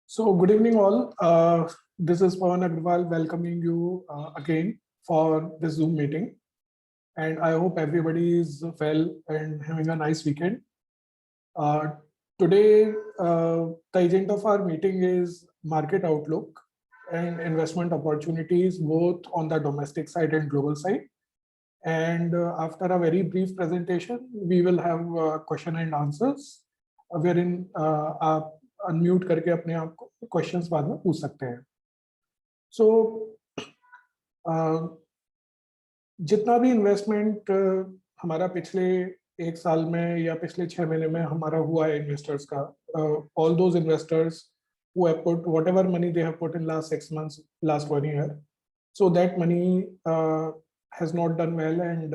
So, good evening, all. This is Pawan Agrawal welcoming you again for this Zoom meeting. And I hope everybody is well and having a nice weekend. Uh, Today, the agenda of our meeting is market outlook and investment opportunities, both on the domestic side and global side. And after a very brief presentation, we will have question and answers, wherein आप unmute करके अपने आप को questions बाद में पूछ सकते हैं. So जितना भी इन्वेस्टमेंट हमारा पिछले एक साल में या पिछले 6 महीने में हमारा हुआ है इन्वेस्टर्स का, all those investors who have put whatever money they have put in last 6 months, last 1 year, so that money has not done well, and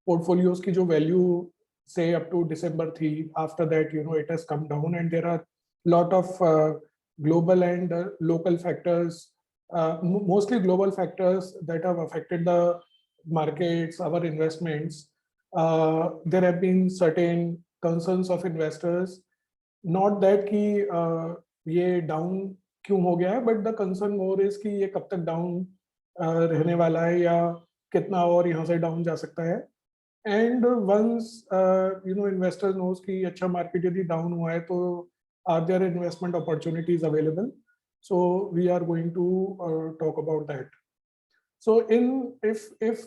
portfolios की जो value say up to December थी, after that it has come down, and there are lot of global and local factors, mostly global factors that have affected the markets, our investments. There have been certain concerns of investors, not that कि ये down क्यों हो गया है, but the concern more is कि ये कब तक down रहने वाला है या कितना और यहाँ से down जा सकता है. And once investor knows कि अच्छा market यदि down हुआ है तो are there investment opportunities available? So we are going to talk about that. So if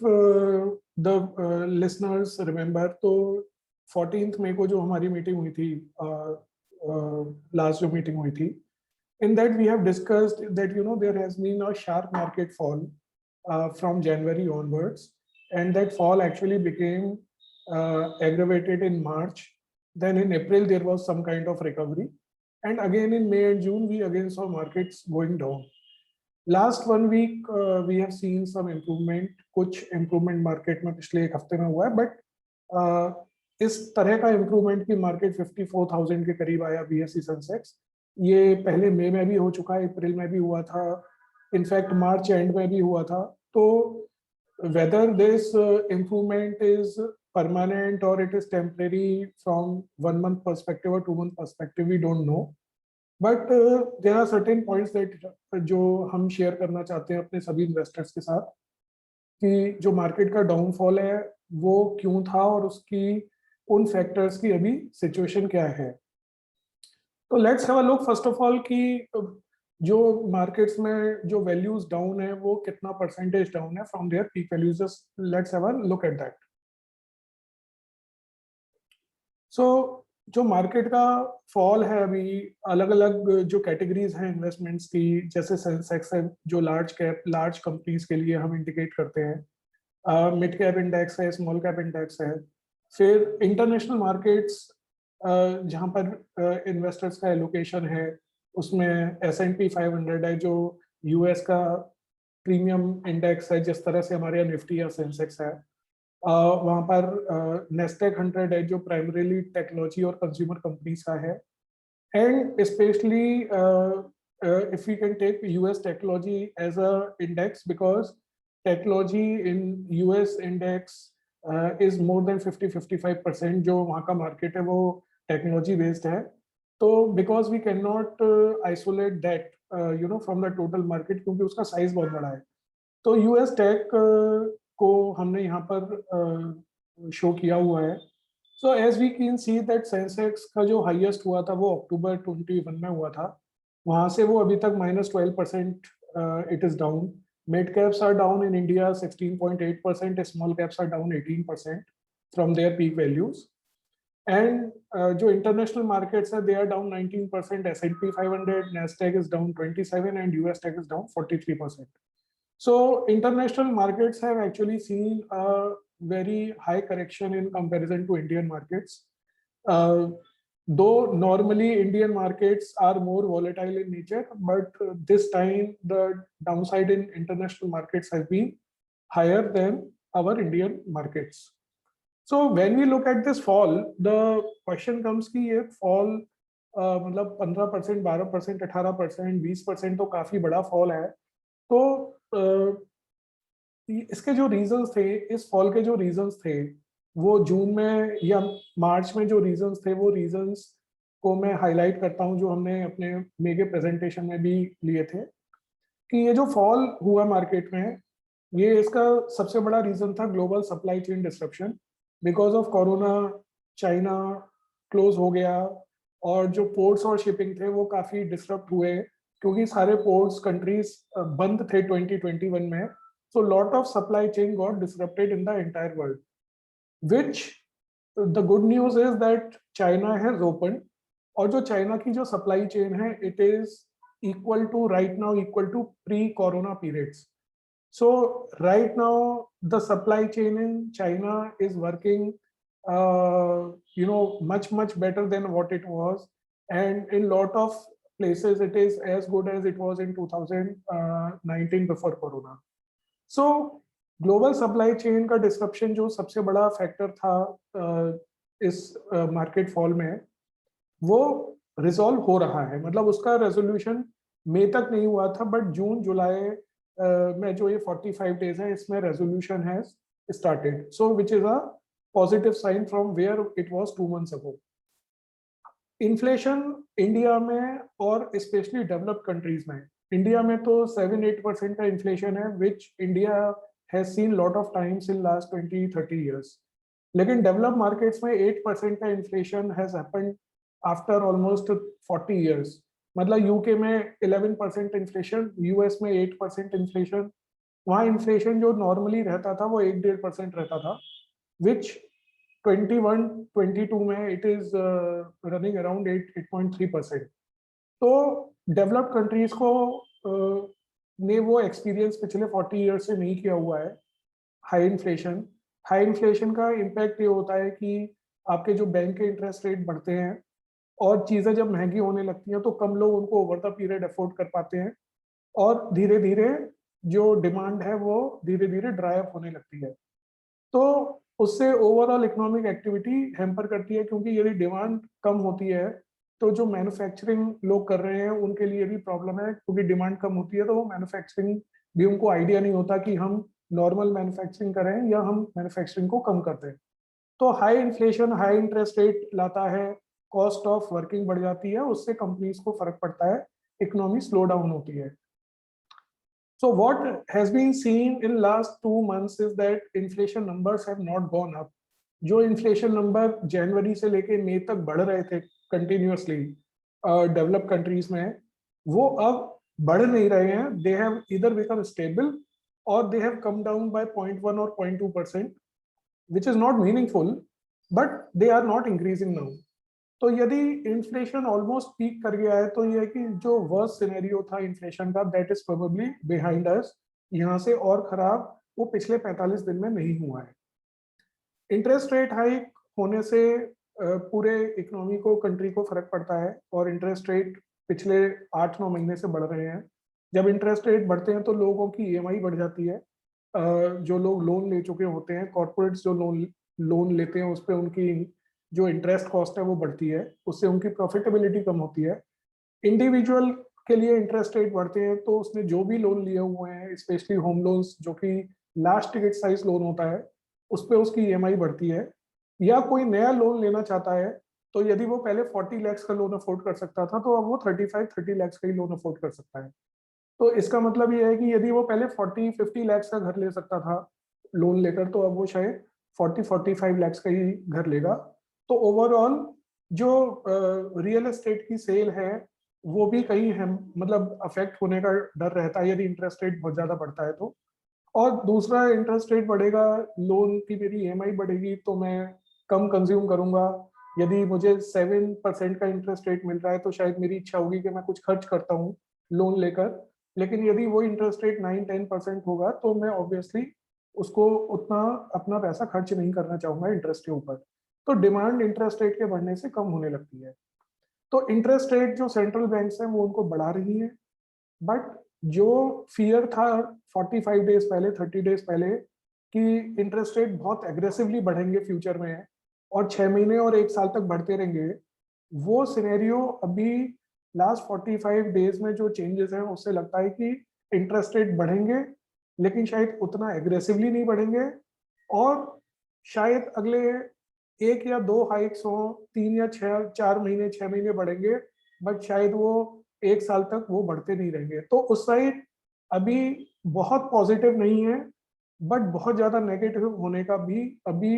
the listeners remember, तो 14th May को जो हमारी meeting हुई थी, last जो meeting हुई थी, in that we have discussed that there has been a sharp market fall from January onwards, and that fall actually became aggravated in March. Then in April there was some kind of recovery, and again in May and June we again saw markets going down. Last 1 week we have seen some improvement, कुछ improvement market में पिछले एक हफ्ते में हुआ है, but इस तरह का improvement की market 54,000 के करीब आया BSE Sensex. ये पहले मई में भी हो चुका है, अप्रैल में भी हुआ था, इनफैक्ट मार्च एंड में भी हुआ था. तो whether this improvement is permanent or it is temporary from 1 month perspective or 2 month perspective, we don't know. But there are certain points that जो हम शेयर करना चाहते हैं अपने सभी इन्वेस्टर्स के साथ, कि जो मार्केट का डाउनफॉल है वो क्यों था और उसकी उन फैक्टर्स की अभी सिचुएशन क्या है. तो let's have a look first of all कि जो मार्केट्स में जो वैल्यूज डाउन है वो कितना परसेंटेज डाउन है from their peak values. Let's have a look at that. So जो मार्केट का फॉल है अभी, अलग अलग जो कैटेगरीज हैं इन्वेस्टमेंट्स की, जैसे सेंसेक्स है जो लार्ज कंपनीज के लिए हम इंडिकेट करते हैं, मिड कैप इंडेक्स है, स्मॉल कैप इंडेक्स है. फिर इंटरनेशनल मार्केट्स जहाँ पर इन्वेस्टर्स का एलोकेशन है, उसमें S&P 500 है जो यूएस का प्रीमियम इंडेक्स है, जिस तरह से हमारे यहाँ निफ्टी या सेंसेक्स है. वहाँ पर नेस्टेक 100 है जो प्राइमरीली टेक्नोलॉजी और कंज्यूमर कंपनीज का है. And specially if we can take US technology as a index, because technology in US index is more than 50-55% जो वहाँ का मार्केट है वो टेक्नोलॉजी बेस्ड है. तो because we can not isolate that from the total market, क्योंकि उसका size बहुत बड़ा है. तो यूएस टेक को हमने यहाँ पर शो किया हुआ है. So as we can see that Sensex का जो हाईएस्ट हुआ था वो अक्टूबर 21 में हुआ था. वहाँ से वो अभी तक -12% it is down. Mid caps are down in India 16.8%, small caps are down 18% from their peak values. And जो इंटरनेशनल मार्केट्स है they are down 19%. S&P 500, Nasdaq is down 27% and US tech is down 43%. So international markets have actually seen a very high correction in comparison to Indian markets. Though normally Indian markets are more volatile in nature, but this time the downside in international markets has been higher than our Indian markets. So when we look at this fall, the question comes कि ये fall मतलब 15%, 12%, 18%, 20% तो काफी बड़ा fall है. तो इसके जो रीजंस थे, इस फॉल के जो रीजंस थे, वो जून में या मार्च में जो रीजंस थे वो रीजंस को मैं हाईलाइट करता हूँ, जो हमने अपने मेगे प्रेजेंटेशन में भी लिए थे, कि ये जो फॉल हुआ मार्केट में, ये इसका सबसे बड़ा रीजन था global supply chain disruption. Because of corona China close हो गया, और जो पोर्ट्स और शिपिंग थे वो काफी डिस्टर्ब हुए, क्योंकि सारे पोर्ट्स कंट्रीज बंद थे 2021 में। So lot of supply chain got disrupted in the entire world, which the good news is that China has open, और जो चाइना की जो सप्लाई चेन है, it is equal to right now equal to pre corona periods. So right now the supply chain in China is working, much better than what it was, and in lot of places it is as good as it was in 2019 before Corona. So global supply chain का disruption जो सबसे बड़ा factor था इस market fall में, वो resolve हो रहा है. मतलब उसका रेजोल्यूशन मई तक नहीं हुआ था, बट जून जुलाई में जो ये 45 डेज है, इसमें रेजोल्यूशन है started, so which is a positive sign from where it was 2 months ago. Inflation India में और स्पेशली डेवलप्ड कंट्रीज में, इंडिया में तो 7-8% का इन्फ्लेशन है, which India has seen lot of times in last 20-30 years. लेकिन developed markets में 8% का inflation has happened after almost 40 years. मतलब यूके में 11% इन्फ्लेशन, यूएस में 8% इन्फ्लेशन. वहाँ इन्फ्लेशन जो नॉर्मली रहता था वो 1-1.5% रहता था, विच 21-22 में इट इज रनिंग अराउंड 8.3%. तो डेवलप्ड कंट्रीज को ने वो एक्सपीरियंस पिछले 40 ईयर्स से नहीं किया हुआ है. हाई इन्फ्लेशन, हाई इन्फ्लेशन का इम्पैक्ट ये होता है कि आपके जो बैंक के इंटरेस्ट रेट बढ़ते हैं, और चीज़ें जब महंगी होने लगती हैं तो कम लोग उनको ओवर द पीरियड अफोर्ड कर पाते हैं, और धीरे धीरे जो डिमांड है वो धीरे धीरे ड्राई अप होने लगती है. तो उससे ओवरऑल इकोनॉमिक एक्टिविटी हैम्पर करती है, क्योंकि यदि डिमांड कम होती है तो जो मैन्युफैक्चरिंग लोग कर रहे हैं उनके लिए भी प्रॉब्लम है, क्योंकि डिमांड कम होती है तो वो मैन्युफैक्चरिंग भी उनको आइडिया नहीं होता कि हम नॉर्मल मैन्युफैक्चरिंग करें या हम मैन्युफैक्चरिंग को कम करते हैं. तो high inflation, high interest rate लाता है, कॉस्ट ऑफ वर्किंग बढ़ जाती है, उससे कंपनीज को फर्क पड़ता है, इकोनॉमी स्लो डाउन होती है. So what has been seen in last 2 months is that inflation numbers have not gone up. जो इन्फ्लेशन नंबर जनवरी से लेके मई तक बढ़ रहे थे कंटिन्यूअसली डेवलप कंट्रीज में, वो अब बढ़ नहीं रहे हैं. They have either become stable और they have come down by 0.1 और 0.2%, which is not meaningful, but they are not increasing now. तो यदि इन्फ्लेशन ऑलमोस्ट पीक कर गया है, तो ये है कि जो वर्स्ट सिनेरियो था इन्फ्लेशन का, that is probably behind us. यहाँ से और खराब वो पिछले 45 दिन में नहीं हुआ है. इंटरेस्ट रेट हाइक होने से पूरे इकोनॉमी को, कंट्री को फर्क पड़ता है, और इंटरेस्ट रेट पिछले 8-9 महीने से बढ़ रहे हैं. जब इंटरेस्ट रेट बढ़ते हैं तो लोगों की ईएमआई बढ़ जाती है. जो लोग लोन ले चुके होते हैं, कॉर्पोरेट्स जो लोन लेते हैं, उस पर उनकी जो इंटरेस्ट कॉस्ट है वो बढ़ती है, उससे उनकी प्रॉफिटेबिलिटी कम होती है. इंडिविजुअल के लिए इंटरेस्ट रेट बढ़ते हैं तो उसने जो भी लोन लिए हुए हैं, स्पेशली होम लोन्स, जो कि लास्ट टिकट साइज लोन होता है, उस पर उसकी ईएमआई बढ़ती है. या कोई नया लोन लेना चाहता है, तो यदि वो पहले 40 लाख का लोन अफोर्ड कर सकता था, तो अब वो 35-30 लाख का ही लोन अफोर्ड कर सकता है. तो इसका मतलब ये है कि यदि वो पहले 40-50 लाख का घर ले सकता था लोन लेकर, तो अब वो शायद 40-45 लाख का ही घर लेगा. तो ओवरऑल जो रियल एस्टेट की सेल है वो भी कहीं है, मतलब अफेक्ट होने का डर रहता है यदि इंटरेस्ट रेट बहुत ज्यादा बढ़ता है तो. और दूसरा, इंटरेस्ट रेट बढ़ेगा, लोन की मेरी ईएमआई बढ़ेगी, तो मैं कम कंज्यूम करूंगा. यदि मुझे 7% का इंटरेस्ट रेट मिल रहा है, तो शायद मेरी इच्छा होगी कि मैं कुछ खर्च करता हूँ लोन लेकर. लेकिन यदि वो इंटरेस्ट रेट 9-10% होगा, तो मैं ऑब्वियसली उसको उतना अपना पैसा खर्च नहीं करना चाहूंगा इंटरेस्ट के ऊपर. तो डिमांड इंटरेस्ट रेट के बढ़ने से कम होने लगती है. तो इंटरेस्ट रेट जो सेंट्रल बैंक्स हैं वो उनको बढ़ा रही हैं, बट जो फियर था 45 डेज पहले, 30 डेज पहले, कि इंटरेस्ट रेट बहुत एग्रेसिवली बढ़ेंगे फ्यूचर में और 6 महीने और 1 साल तक बढ़ते रहेंगे, वो सिनेरियो अभी लास्ट 45 डेज में जो चेंजेस हैं उससे लगता है कि इंटरेस्ट रेट बढ़ेंगे, लेकिन शायद उतना एग्रेसिवली नहीं बढ़ेंगे, और शायद अगले 1 या 2 हाइक्स हो, 3 या 4 महीने 6 महीने बढ़ेंगे, बट शायद वो 1 साल तक वो बढ़ते नहीं रहेंगे। तो उस साइड अभी बहुत पॉजिटिव नहीं है, बट बहुत ज्यादा नेगेटिव होने का भी अभी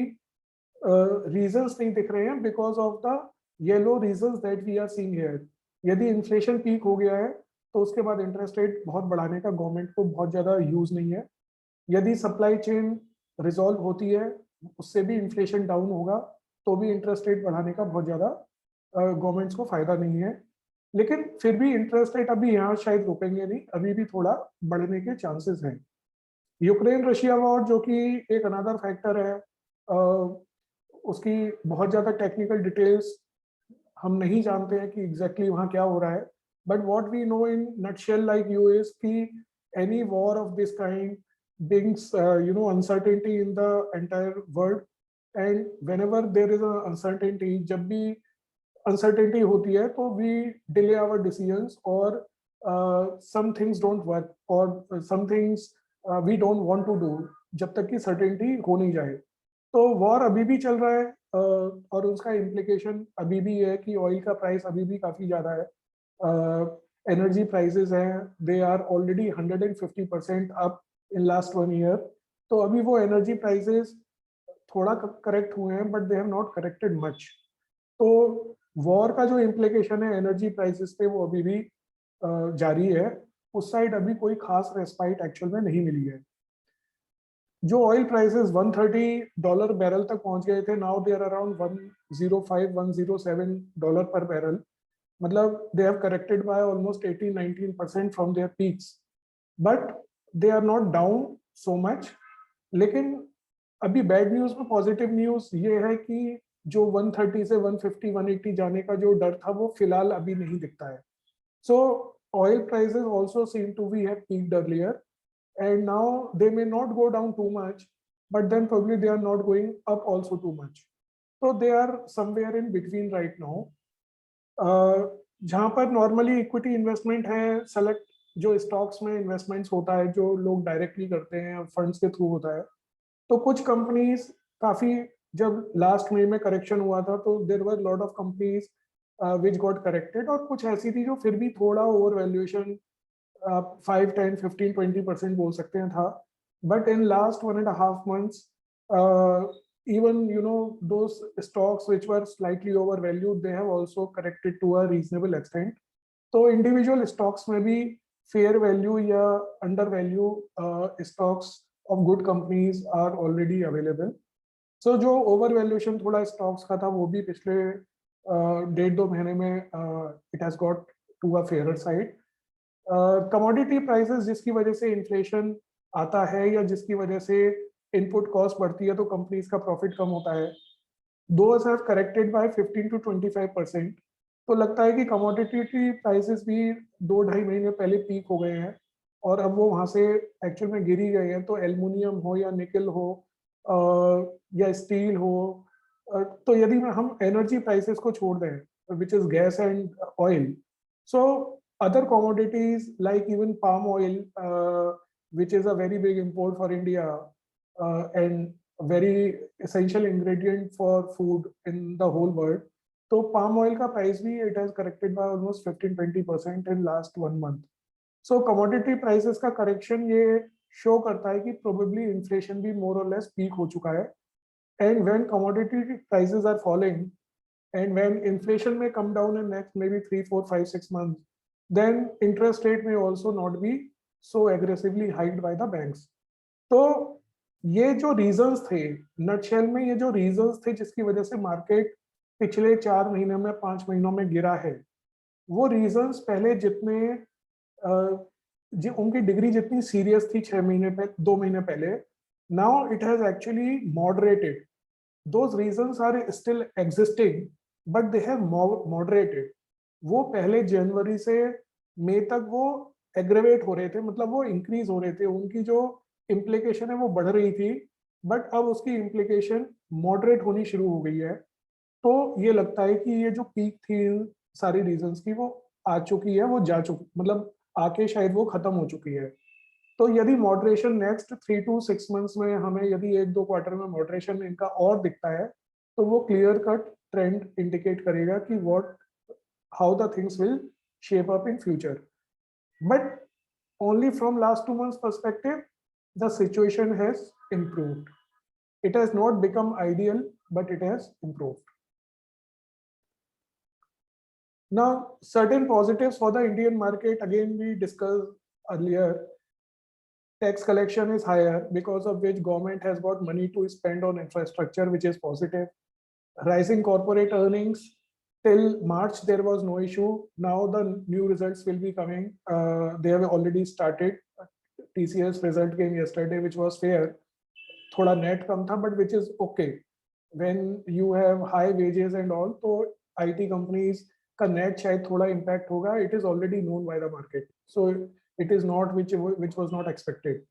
रीजंस नहीं दिख रहे हैं, because of the yellow reasons that we are seeing here. यदि इन्फ्लेशन पीक हो गया है तो उसके बाद इंटरेस्ट रेट बहुत बढ़ाने का गवर्नमेंट को बहुत ज्यादा यूज नहीं है। यदि सप्लाई चेन रिजॉल्व होती है, उससे भी इन्फ्लेशन डाउन होगा, तो भी इंटरेस्ट रेट बढ़ाने का बहुत ज्यादा गवर्नमेंट्स को फायदा नहीं है। लेकिन फिर भी इंटरेस्ट रेट अभी यहाँ शायद रुकेंगे नहीं, अभी भी थोड़ा बढ़ने के चांसेस हैं। यूक्रेन रशिया वॉर जो कि एक अनदर फैक्टर है, उसकी बहुत ज़्यादा टेक्निकल डिटेल्स हम नहीं जानते हैं कि एग्जैक्टली वहाँ क्या हो रहा है, but what we know in nutshell like you is कि any war of this kind brings uncertainty in the entire world, and whenever there is a uncertainty, जब भी uncertainty होती है तो we delay our decisions, और some things don't work, or some things we don't want to do जब तक कि certainty हो नहीं जाए। तो वॉर अभी भी चल रहा है, और उसका इम्प्लीकेशन अभी भी है कि ऑयल का प्राइस अभी भी काफी ज्यादा है। एनर्जी प्राइसेस हैं, they are already 150% up in last 1 year. तो अभी वो एनर्जी प्राइसेस थोड़ा करेक्ट हुए हैं, but they have not corrected much. तो वॉर का जो इम्प्लीकेशन है एनर्जी प्राइसेस पे वो अभी भी जारी है। उस साइड अभी कोई खास रेस्पाइट एक्चुअल में नहीं मिली है। जो ऑयल प्राइसेस $130 बैरल तक पहुंच गए थे, नाउ दे आर अराउंड 105-107 पर बैरल। मतलब they have corrected by almost 18-19% from their peaks, but they are not down so much. लेकिन अभी बैड न्यूज में पॉजिटिव न्यूज ये है कि जो 130 से 150-180 जाने का जो डर था वो फिलहाल अभी नहीं दिखता है। So oil prices also seem to be have peaked earlier, and now they may not go down too much, but then probably they are not going up also too much. So they are somewhere in between right now. जहाँ पर normally equity investment है, select जो stocks में investments होता है जो लोग directly करते हैं, फंड्स के थ्रू होता है, तो कुछ कंपनीज काफी, जब लास्ट में करेक्शन हुआ था तो there were lot of companies which got corrected, और कुछ ऐसी थी जो फिर भी थोड़ा ओवर वैल्यूएशन 5-10-15-20% बोल सकते हैं था। But in last 1.5 months, even those stocks which were slightly overvalued, they have also corrected to a reasonable extent. तो इंडिविजुअल स्टॉक्स में भी फेयर वैल्यू या under value stocks of good companies are already available. So जो over valuation थोड़ा stocks का था वो भी पिछले 1.5-2 महीने में it has got to a fair side. Commodity prices जिसकी वजह से इन्फ्लेशन आता है या जिसकी वजह से इनपुट कॉस्ट बढ़ती है तो कंपनीज का प्रॉफिट कम होता है, दोज हैव करेक्टेड बाय 15-25%। तो लगता है कि कमोडिटी प्राइसेस भी 2-2.5 महीने पहले पीक हो गए हैं और अब वो वहां से एक्चुअल में गिर ही गए हैं। तो एल्युमिनियम हो या निकल हो या स्टील हो, तो यदि हम एनर्जी प्राइसेस को छोड़ दें which is gas and oil, so other commodities like even palm oil, which is a very big import for India, and very essential ingredient for food in the whole world. So palm oil का price भी it has corrected by almost 15-20% in last 1 month. So commodity prices का correction ये show करता है कि probably inflation भी more or less peak हो चुका है। And when commodity prices are falling, and when inflation may come down in next maybe 3-4-5-6 months, then interest rate may also not be so aggressively hiked by the banks. तो ये जो reasons थे nutshell में, ये जो reasons थे जिसकी वजह से मार्केट पिछले 4 महीने में 5 महीनों में गिरा है, वो रीजंस पहले जितने उनकी डिग्री जितनी सीरियस थी 6 महीने पहले, 2 महीने पहले, now it has actually moderated. Those reasons are still existing but they have moderated. वो पहले जनवरी से मई तक वो एग्रेवेट हो रहे थे, मतलब वो इंक्रीज हो रहे थे, उनकी जो इम्प्लीकेशन है वो बढ़ रही थी, बट अब उसकी इम्प्लीकेशन मॉडरेट होनी शुरू हो गई है। तो ये लगता है कि ये जो पीक थी सारी रीजंस की वो आ चुकी है, वो जा चुकी, मतलब आके शायद वो खत्म हो चुकी है। तो यदि मॉडरेशन नेक्स्ट 3 to 6 months में हमें यदि 1-2 क्वार्टर में मॉडरेशन इनका और दिखता है, तो वो क्लियर कट ट्रेंड इंडिकेट करेगा कि what how the things will shape up in future. But only from last 2 months perspective, the situation has improved. It has not become ideal, but it has improved. Now, certain positives for the Indian market, again, we discussed earlier. Tax collection is higher, because of which government has got money to spend on infrastructure, which is positive. Rising corporate earnings. Till March, there was no issue. Now the new results will be coming. They have already started. TCS result came yesterday, which was fair. Thoda net kam tha, but which is okay. When you have high wages and all, so IT companies ka net shayad thoda impact hoga. It is already known by the market. So it is not which was not expected.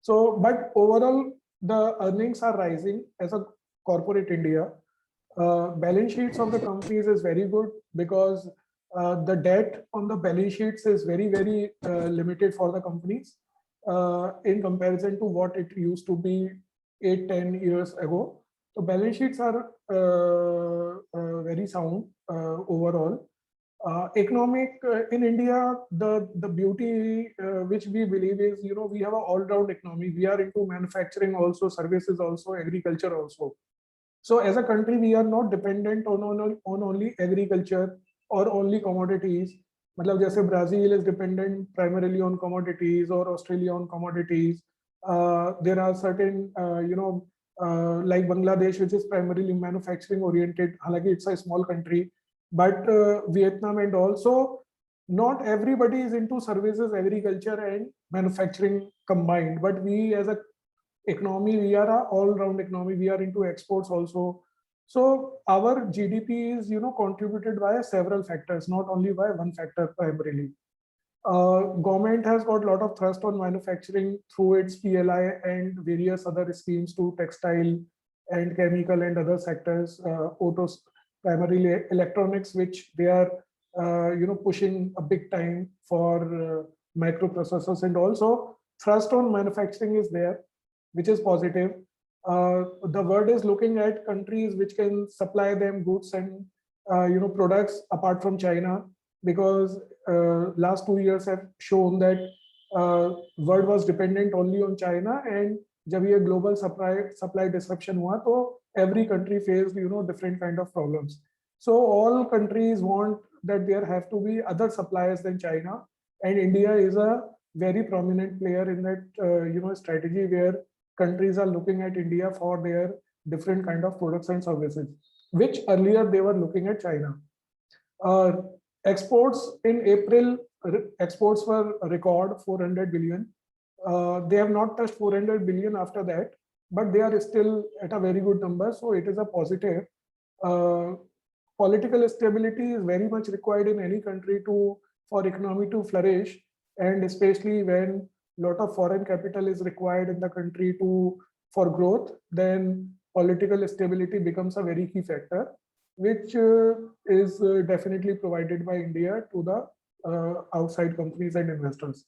So, but overall, the earnings are rising as a corporate India. Balance sheets of the companies is very good, because the debt on the balance sheets is very limited for the companies in comparison to what it used to be 8-10 years ago. So balance sheets are very sound overall. Economic in India, the beauty which we believe is, we have an all-round economy. We are into manufacturing also, services also, agriculture also. So as a country, we are not dependent on only agriculture or only commodities. मतलब जैसे Brazil is dependent primarily on commodities, or Australia on commodities. There are certain, like Bangladesh, which is primarily manufacturing oriented. हालांकि it's a small country, but Vietnam and also not everybody is into services, agriculture, and manufacturing combined. But we as a economy, we are a all-round economy. We are into exports also. So our GDP is, contributed by several factors, not only by one factor primarily. Government has got a lot of thrust on manufacturing through its PLI and various other schemes to textile and chemical and other sectors, autos, primarily electronics, which they are, pushing a big time for microprocessors, and also thrust on manufacturing is there, which is positive. The world is looking at countries which can supply them goods and products apart from China, because last 2 years have shown that world was dependent only on China, and जब ये global supply disruption हुआ, तो every country faced different kind of problems. So all countries want that there have to be other suppliers than China, and India is a very prominent player in that strategy, where countries are looking at India for their different kind of products and services, which earlier they were looking at China. Exports in April, exports were record 400 billion. They have not touched 400 billion after that, but they are still at a very good number. So it is a positive. Political stability is very much required in any country for economy to flourish, and especially when lot of foreign capital is required in the country for growth, then political stability becomes a very key factor, which is definitely provided by India to the outside companies and investors.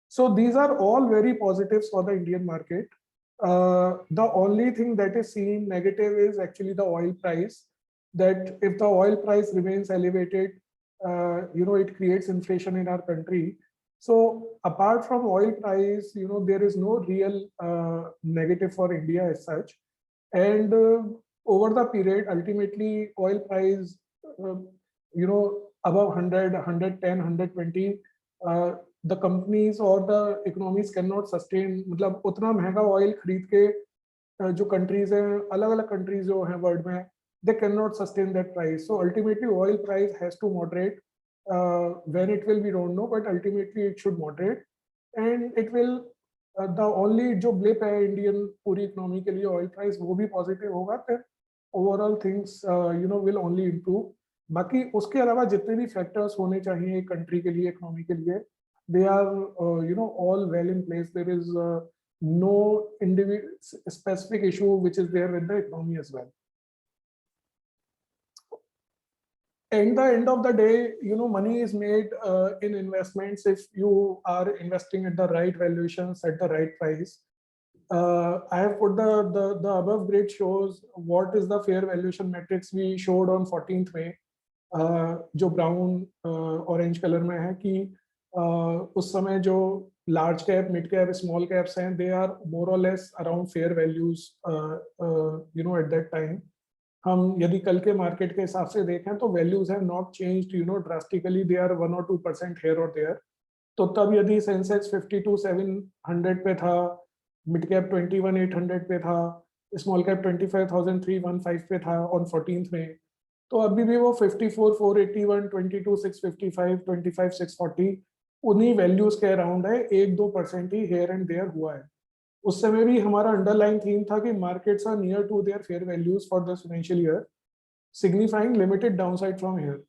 So these are all very positives for the Indian market. The only thing that is seen negative is actually the oil price, that if the oil price remains elevated, it creates inflation in our country. So apart from oil price, there is no real negative for India as such. And over the period, ultimately oil price, above 100, 110, 120, the companies or the economies cannot sustain. मतलब उतना महंगा oil खरीद के जो countries हैं, अलग-अलग countries जो हैं world में, they cannot sustain that price. So ultimately oil price has to moderate. When it will, we don't know, but ultimately it should moderate, and it will. The only जो blip है Indian पूरी economy के लिए oil price, वो भी positive होगा, फिर overall things will only improve. बाकी उसके अलावा जितने भी factors होने चाहिए एक country के लिए, economy के लिए, they are all well in place. There is no specific issue which is there with the economy as well. At the end of the day, money is made in investments if you are investing at the right valuations at the right price. I have put the above grid shows what is the fair valuation metrics we showed on 14th May. जो brown orange colour में है कि उस समय जो large cap, mid cap, small caps हैं, they are मोर और less around fair values at that time. हम यदि कल के मार्केट के हिसाब से देखें तो values have not changed drastically, they are 1 or 2% here और देयर. तो तब यदि सेंसेक्स 52,700 पे था, मिड कैप 21,800 पे था, स्मॉल कैप 25,315 पे था ऑन 14th में, तो अभी भी वो 54,481, 22,655, 25,640 उन्हीं वैल्यूज के अराउंड है. 1-2% ही हेयर एंड देयर हुआ है. उस समय भी हमारा अंडरलाइन थीम था कि markets are near to their fair values for this financial year, signifying limited downside from here.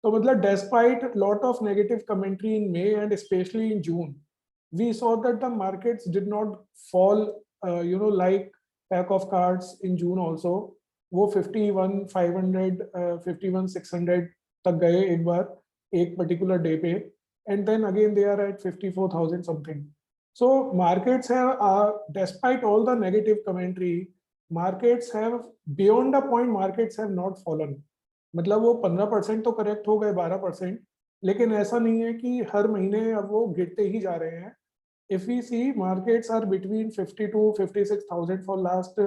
तो मतलब despite lot of negative commentary in May and especially in June, we saw that the markets did not fall like pack of cards in June also. वो 51,500 51,600 तक गए एक बार एक particular day पे, and then again they are at 54,000 something. So markets have despite all the negative commentary, markets have beyond the point, markets have not fallen. मतलब वो 15% तो correct हो गए, 12%, लेकिन ऐसा नहीं है कि हर महीने अब वो गिरते ही जा रहे हैं. If we see markets are between 50 to 56,000 for last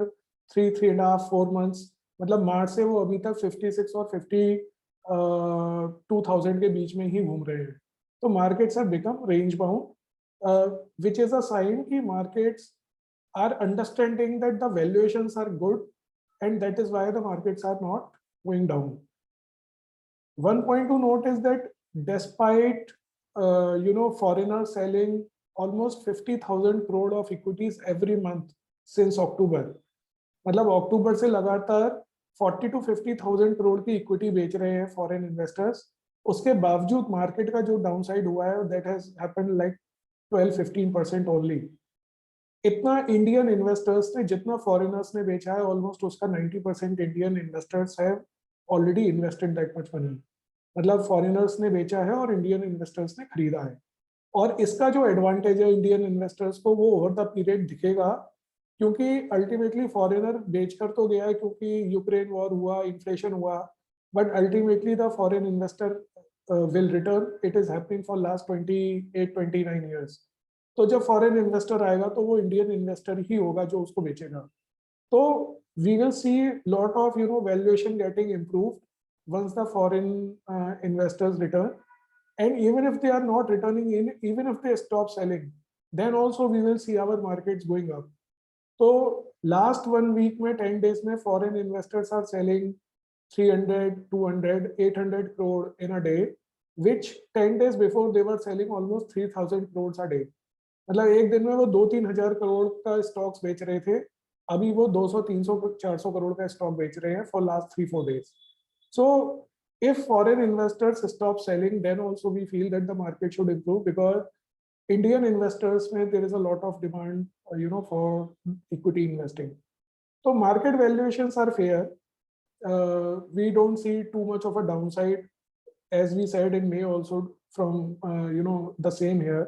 3.5-4 months. मतलब मार्च से वो अभी तक 56 और 52,000 के बीच में ही घूम रहे हैं. तो markets have become range bound, which is a sign कि markets are understanding that the valuations are good and that is why the markets are not going down. One point to note is that despite foreigners selling almost 50,000 crore of equities every month since October, मतलब अक्टूबर से लगातार 40 to 50,000 crore की equity बेच रहे हैं foreign investors. उसके बावजूद market का जो डाउनसाइड हुआ है that has happened like 12-15% only. इतना इंडियन इन्वेस्टर्स ने जितना फॉरेनर्स ने बेचा है, ऑलमोस्ट उसका 90% Indian investors have already invested that much money. मतलब फॉरेनर्स ने बेचा है और इंडियन इन्वेस्टर्स ने खरीदा है. और इसका जो एडवांटेज है इंडियन इन्वेस्टर्स को, वो ओवर द पीरियड दिखेगा, क्योंकि अल्टीमेटली फॉरेनर बेचकर तो गया है क्योंकि यूक्रेन वॉर हुआ, इन्फ्लेशन हुआ, but ultimately the foreign investor will return. It is happening for last 28-29 years. तो जब फॉरेन इन्वेस्टर आएगा तो वो इंडियन इन्वेस्टर ही होगा जो उसको बेचेगा. तो we will see lot of valuation getting improved once the foreign investors return, and even if they are not returning in, even if they stop selling, then also we will see our markets going up. So last 1 week में 10 days में foreign investors are selling 300, 200, 800 crore in a day, which 10 days before they were selling almost 3,000 crores a day. मतलब एक दिन में वो 2-3 हजार करोड़ का stocks बेच रहे थे, अभी वो 200, 300, 400 करोड़ का स्टॉक बेच रहे हैं for last 3-4 days. So if foreign investors stop selling, then also we feel that the market should improve, because Indian investors में there is a lot of demand for equity investing. So market valuations are fair. We don't see too much of a downside, as we said in May also from the same here.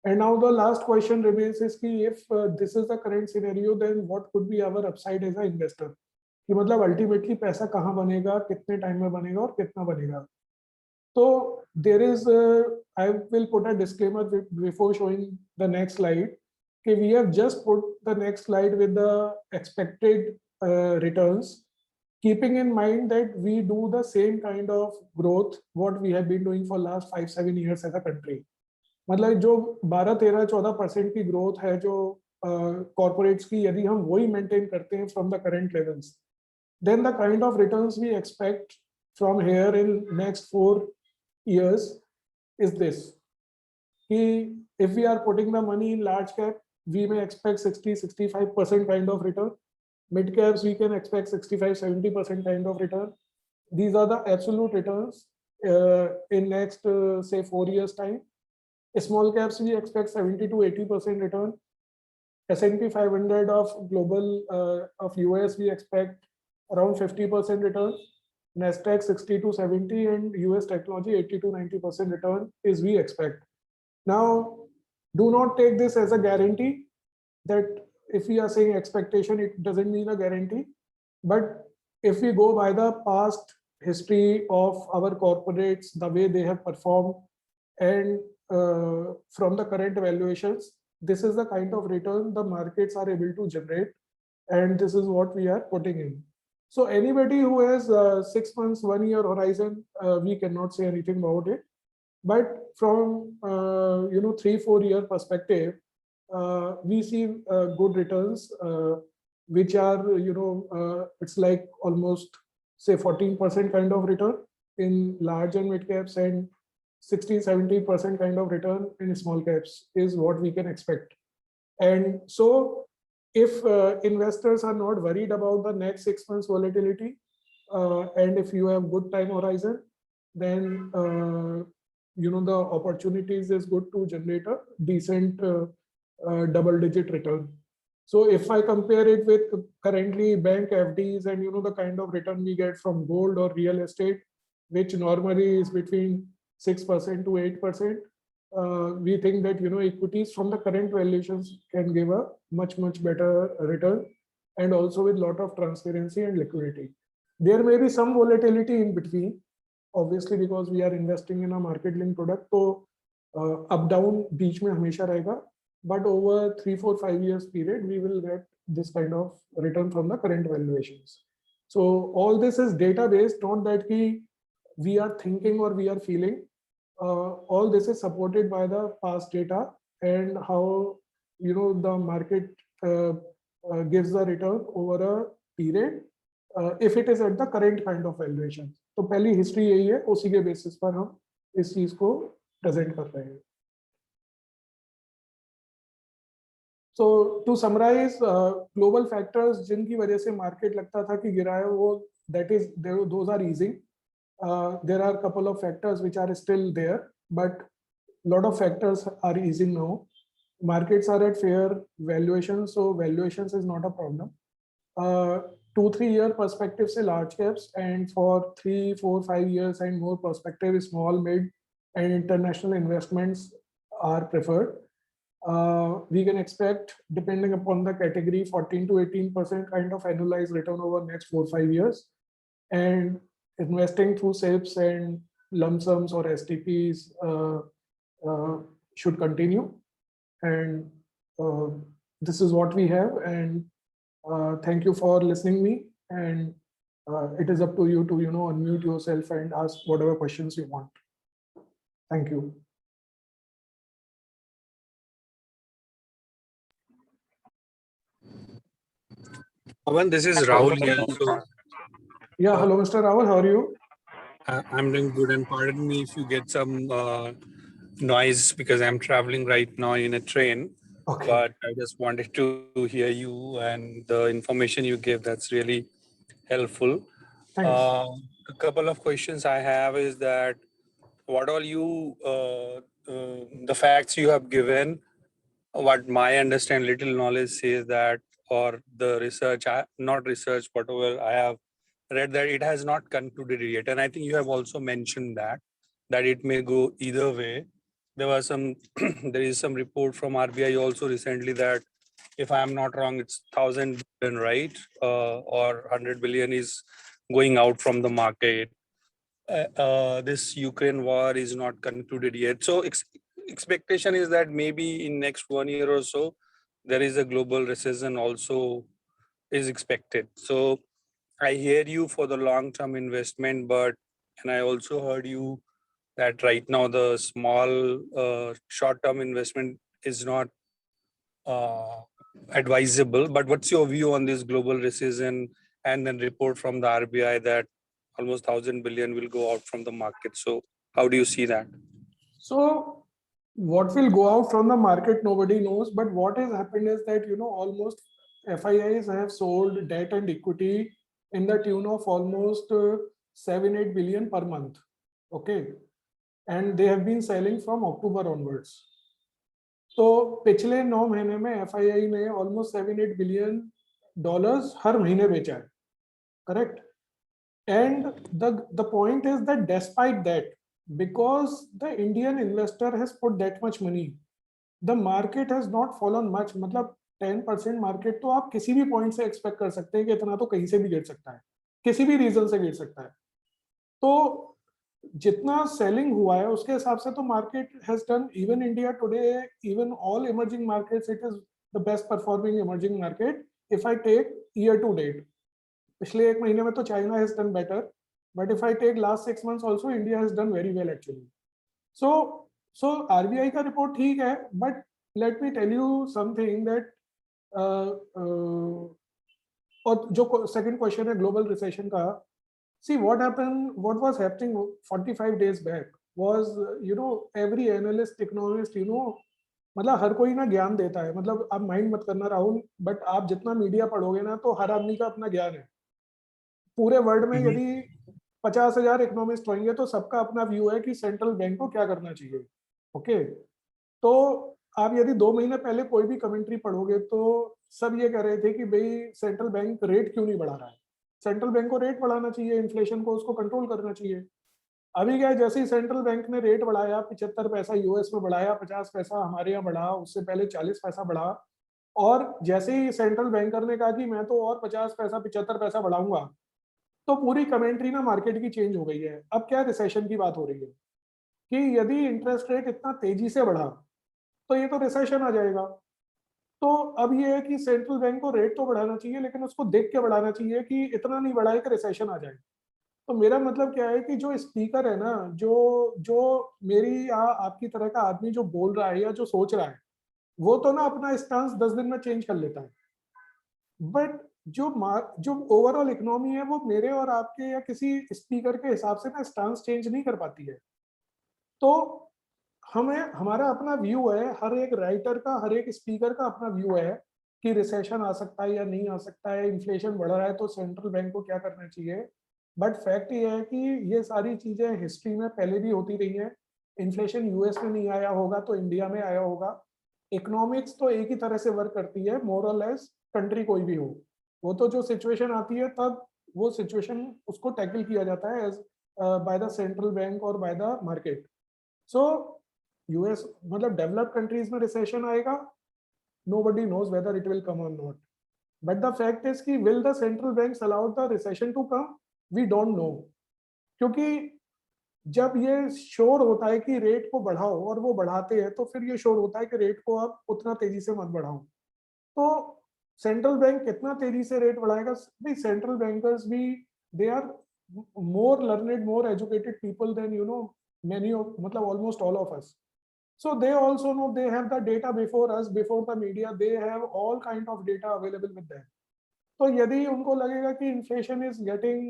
And now the last question remains is कि if this is the current scenario, then what could be our upside as an investor? कि मतलब ultimately पैसा कहाँ बनेगा, कितने time में बनेगा और कितना बनेगा. तो there is I will put a disclaimer before showing the next slide कि we have just put the next slide with the expected returns, keeping in mind that we do the same kind of growth what we have been doing for last 5-7 years as a country. मतलब जो 12-13-14% की growth है जो corporates की, यदि हम वही maintain करते हैं from the current levels, then the kind of returns we expect from here in next 4 years is this कि if we are putting the money in large cap, we may expect 60-65% kind of return. Mid caps we can expect 65-70% kind of return. These are the absolute returns in next say 4 years time. Small caps we expect 70-80% return. S&P 500 of global of US we expect around 50% return. Nasdaq 60-70 and US technology 80-90% return is we expect. Now, do not take this as a guarantee that if we are saying expectation, it doesn't mean a guarantee. But if we go by the past history of our corporates, the way they have performed, and from the current valuations, this is the kind of return the markets are able to generate, and this is what we are putting in. So anybody who has 6 months, 1 year horizon, we cannot say anything about it. But from 3-4 year perspective, we see good returns, which are it's like almost say 14% kind of return in large and mid caps, and 60-70% kind of return in small caps is what we can expect. And so if investors are not worried about the next 6 months volatility, and if you have good time horizon, then the opportunities is good to generate a decent double-digit return. So if I compare it with currently bank FDs and the kind of return we get from gold or real estate, which normally is between 6% to 8%, we think that equities from the current valuations can give a much better return, and also with lot of transparency and liquidity. There may be some volatility in between, obviously, because we are investing in a market linked product, so up down beach mein hamesha rahega, but over 3, 4, 5 years period we will get this kind of return from the current valuations. So all this is data based, not that we are thinking or we are feeling. All this is supported by the past data and how the market gives the return over a period, if it is at the current kind of valuation. तो पहली history यही है, उसी के basis पर हम इस चीज को प्रेजेंट कर रहे हैं. So to summarize, global factors जिनकी वजह से मार्केट लगता था कि गिरा है, वो those are easing. There are a couple of factors which are still there, but lot of factors are easing now. Markets are at fair valuations, so valuations is not a problem. 2-3 year perspective से large caps, and for 3, 4, 5 years and more perspective, small, mid and international investments are preferred. We can expect, depending upon the category, 14 to 18% kind of annualized return over next 4-5 years, and investing through SIPs and lump sums or STPs should continue. And this is what we have, and thank you for listening me, and it is up to you to unmute yourself and ask whatever questions you want. Thank you. Aman, this is Rahul here. So, yeah, hello, Mr. Rahul. How are you? I'm doing good, and pardon me if you get some noise because I'm traveling right now in a train. Okay. But I just wanted to hear you and the information you gave. That's really helpful. Thanks. A couple of questions I have is that what all the facts you have given, what my understand, little knowledge says that, or the research, not research, whatever I have read, that it has not concluded yet. And I think you have also mentioned that it may go either way. There was some, there is some report from RBI also recently that, if I am not wrong, it's 1,000 billion, right? Or 100 billion is going out from the market. This Ukraine war is not concluded yet. So expectation is that maybe in next 1 year or so, there is a global recession also is expected. So I hear you for the long-term investment, and I also heard you that right now the small short-term investment is not advisable. But what's your view on this global recession and then report from the RBI that almost 1,000 billion will go out from the market? So how do you see that? So what will go out from the market, nobody knows. But what has happened is that, almost FIIs have sold debt and equity in the tune of almost 7-8 billion per month. Okay. And they have been selling from October onwards. So पिछले 9 महीने में FII ने almost $7-8 billion हर महीने बेचा है. Correct? And the point is that despite that, because the Indian investor has put that much money, the market has not fallen much. मतलब 10% market तो आप किसी भी पॉइंट से एक्सपेक्ट कर सकते हैं कि इतना तो कहीं से भी गिर सकता है, किसी भी रीजन से गिर सकता है। तो जितना सेलिंग हुआ है उसके हिसाब से तो market has done, even India today, even all emerging markets, it is the best performing emerging market if I take year to date. पिछले एक महीने में तो China has done better, but if I take last 6 months also, India has done very well actually. So so RBI का report ठीक है, but let me tell you something that, और जो सेकंड क्वेश्चन है ग्लोबल रिसेशन का, see what happened, what was happening 45 days back was, every analyst, economist, मतलब हर कोई ना ज्ञान देता है, मतलब आप माइंड मत करना राहुल, बट आप जितना मीडिया पढ़ोगे ना तो हर आदमी का अपना ज्ञान है। पूरे वर्ल्ड में Mhm. यदि 50,000 इकोनॉमिस्ट होंगे तो सबका अपना व्यू है कि सेंट्रल बैंक को क्या करना चाहिए। ओके, तो आप यदि 2 महीने पहले कोई भी कमेंट्री पढ़ोगे तो सब ये कह रहे थे कि भाई सेंट्रल बैंक रेट क्यों नहीं बढ़ा रहा है, सेंट्रल बैंक को रेट बढ़ाना चाहिए, इन्फ्लेशन को उसको कंट्रोल करना चाहिए। अभी क्या है, जैसे ही सेंट्रल बैंक ने रेट बढ़ाया, 75 पैसा यूएस में बढ़ाया, 50 पैसा हमारे यहाँ बढ़ा, उससे पहले 40 पैसा बढ़ा, और जैसे ही सेंट्रल बैंकर ने कहा कि मैं तो और 50 पैसा 75 पैसा बढ़ाऊंगा, तो पूरी कमेंट्री ना मार्केट की चेंज हो गई है। अब क्या रिसेशन की बात हो रही है कि यदि इंटरेस्ट रेट इतना तेजी से बढ़ा तो ये तो रिसेशन आ जाएगा। तो अब ये है कि सेंट्रल बैंक को रेट तो बढ़ाना चाहिए, लेकिन उसको देख के बढ़ाना चाहिए कि इतना नहीं बढ़ाए कि रिसेशन आ जाए। तो मेरा मतलब क्या है कि जो स्पीकर है ना, जो जो मेरी या आपकी तरह का आदमी जो बोल रहा है या जो सोच रहा है, वो तो ना अपना स्टांस 10 दिन में चेंज कर लेता है, बट जो ओवरऑल इकोनॉमी है वो मेरे और आपके या किसी स्पीकर के हिसाब से ना स्टांस चेंज नहीं कर पाती है। तो हमें हमारा अपना व्यू है, हर एक राइटर का, हर एक स्पीकर का अपना व्यू है कि रिसेशन आ सकता है या नहीं आ सकता है, इन्फ्लेशन बढ़ रहा है तो सेंट्रल बैंक को क्या करना चाहिए। बट फैक्ट ये है कि ये सारी चीजें हिस्ट्री में पहले भी होती रही हैं। इन्फ्लेशन यूएस में नहीं आया होगा तो इंडिया में आया होगा। इकोनॉमिक्स तो एक ही तरह से वर्क करती है मोर और लेस, कंट्री कोई भी हो। वो तो जो सिचुएशन आती है तब वो सिचुएशन उसको टैकल किया जाता है as by the central bank और by the market. So US, मतलब डेवलप्ड कंट्रीज में रिसेशन आएगा, nobody knows whether it will come or not, but the fact is कि will the central banks allow the recession to come, we don't know। क्योंकि जब ये sure होता है कि रेट को बढ़ाओ और वो बढ़ाते हैं, तो फिर ये श्योर होता है कि रेट को आप उतना तेजी से मत बढ़ाओ। तो सेंट्रल बैंक कितना तेजी से रेट बढ़ाएगा, भाई सेंट्रल बैंकर्स भी, they are more learned, more educated people than many of, मतलब almost all of us. So they also know, they have the data before us, before the media, they have all kind of data available with them। तो यदि उनको लगेगा कि inflation is getting,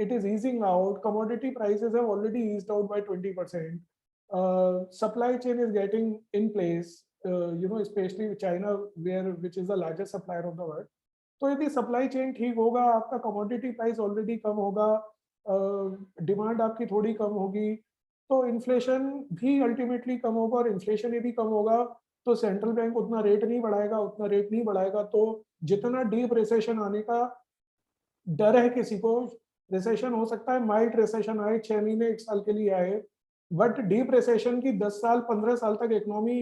it is easing out, commodity prices have already eased out by 20%, supply chain is getting in place, especially China, which is the largest supplier of the world। तो यदि supply chain ठीक होगा, आपका commodity price already कम होगा, demand आपकी थोड़ी कम होगी, तो इन्फ्लेशन भी अल्टीमेटली कम होगा, और इन्फ्लेशन यदि कम होगा तो सेंट्रल बैंक उतना रेट नहीं बढ़ाएगा, उतना रेट नहीं बढ़ाएगा, तो जितना डीप रिसेशन आने का डर है किसी को, रिसेशन हो सकता है माइल्ड रिसेशन आए, 6 महीने 1 साल के लिए आए, बट डीप रिसेशन की 10 साल 15 साल तक इकोनॉमी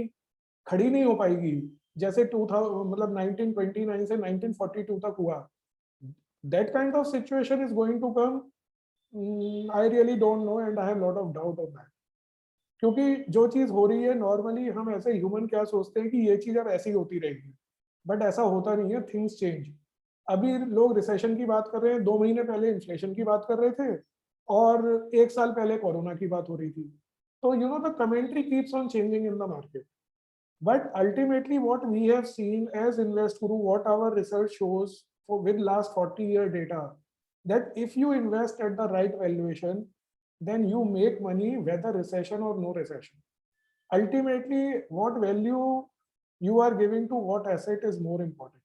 खड़ी नहीं हो पाएगी, जैसे 2000, मतलब 1929 से 1942 तक हुआ। That kind of situation is going to come, I really don't know and I have lot of doubt on that. क्योंकि जो चीज हो रही है, नॉर्मली हम ऐसे ह्यूमन क्या सोचते हैं कि ये चीज अब ऐसी होती रहेगी, बट ऐसा होता नहीं है, थिंग्स चेंज। अभी लोग रिसेशन की बात कर रहे हैं, 2 महीने पहले इन्फ्लेशन की बात कर रहे थे, और 1 साल पहले कोरोना की बात हो रही थी। तो the commentary keeps on changing in the market, but ultimately what we have seen as Invest Guru, what our research shows with last 40-year data, that if you invest at the right valuation, then you make money whether recession or no recession। Ultimately what value you are giving to what asset is more important।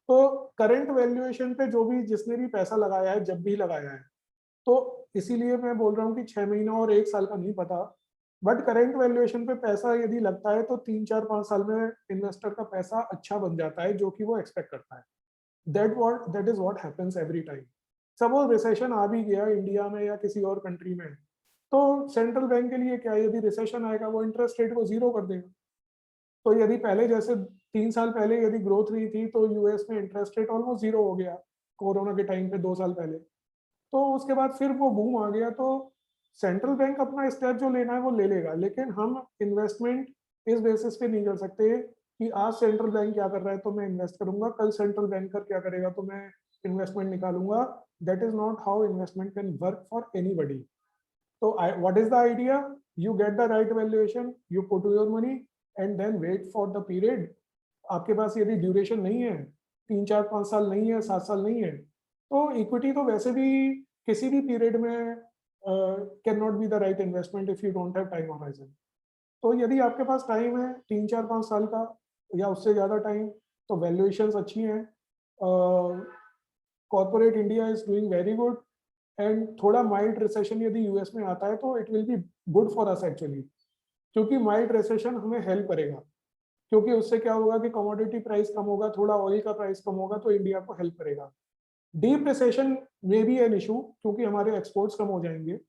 तो current valuation पे जो भी जिसने भी पैसा लगाया है, जब भी लगाया है, तो इसीलिए मैं बोल रहा हूँ कि 6 महीना और 1 साल का नहीं पता, बट करंट वैल्यूएशन पे पैसा यदि लगता है तो 3 4 5 साल में इन्वेस्टर का पैसा अच्छा बन जाता है, जो कि वो एक्सपेक्ट करता है। That is what happens every time. Suppose recession आ भी गया इंडिया में या किसी और कंट्री में, तो सेंट्रल बैंक के लिए क्या, यदि रिसेशन आएगा वो इंटरेस्ट रेट को जीरो कर देगा। तो यदि पहले जैसे 3 साल पहले यदि ग्रोथ रही थी तो यूएस में इंटरेस्ट रेट ऑलमोस्ट जीरो हो गया कोरोना के टाइम पे 2 साल पहले। तो उसके बाद फिर वो बूम आ गया। तो सेंट्रल बैंक अपना स्टेप जो लेना है वो ले लेगा, लेकिन हम इन्वेस्टमेंट इस बेसिस पे नहीं कर सकते कि आज सेंट्रल बैंक क्या कर रहा है तो मैं इन्वेस्ट करूंगा, कल सेंट्रल बैंकर क्या करेगा तो मैं इन्वेस्टमेंट निकालूंगा। That is not how investment can work for anybody. तो what is the idea? You get the right valuation, you put your money and then wait for the period. आपके पास यदि duration नहीं है, 3 4 5 साल नहीं है, 7 साल नहीं है, तो इक्विटी तो वैसे भी किसी भी पीरियड में can not be the right investment if you don't have time horizon. तो यदि आपके पास टाइम है 3 4 5 साल का या उससे ज़्यादा टाइम, तो वैल्यूएशंस अच्छी हैं। Corporate India is doing very good and थोड़ा माइल्ड रिसेशन यदि यूएस में आता है तो it will be good for us actually, क्योंकि माइल्ड रिसेशन हमें हेल्प करेगा। क्योंकि उससे क्या होगा कि कमोडिटी प्राइस कम होगा, थोड़ा ऑयल का प्राइस कम होगा, तो इंडिया को हेल्प करेगा। डीप रिसेशन में भी एन इशू, क्योंकि हमारे एक्सपोर्ट्स कम हो जाएंगे,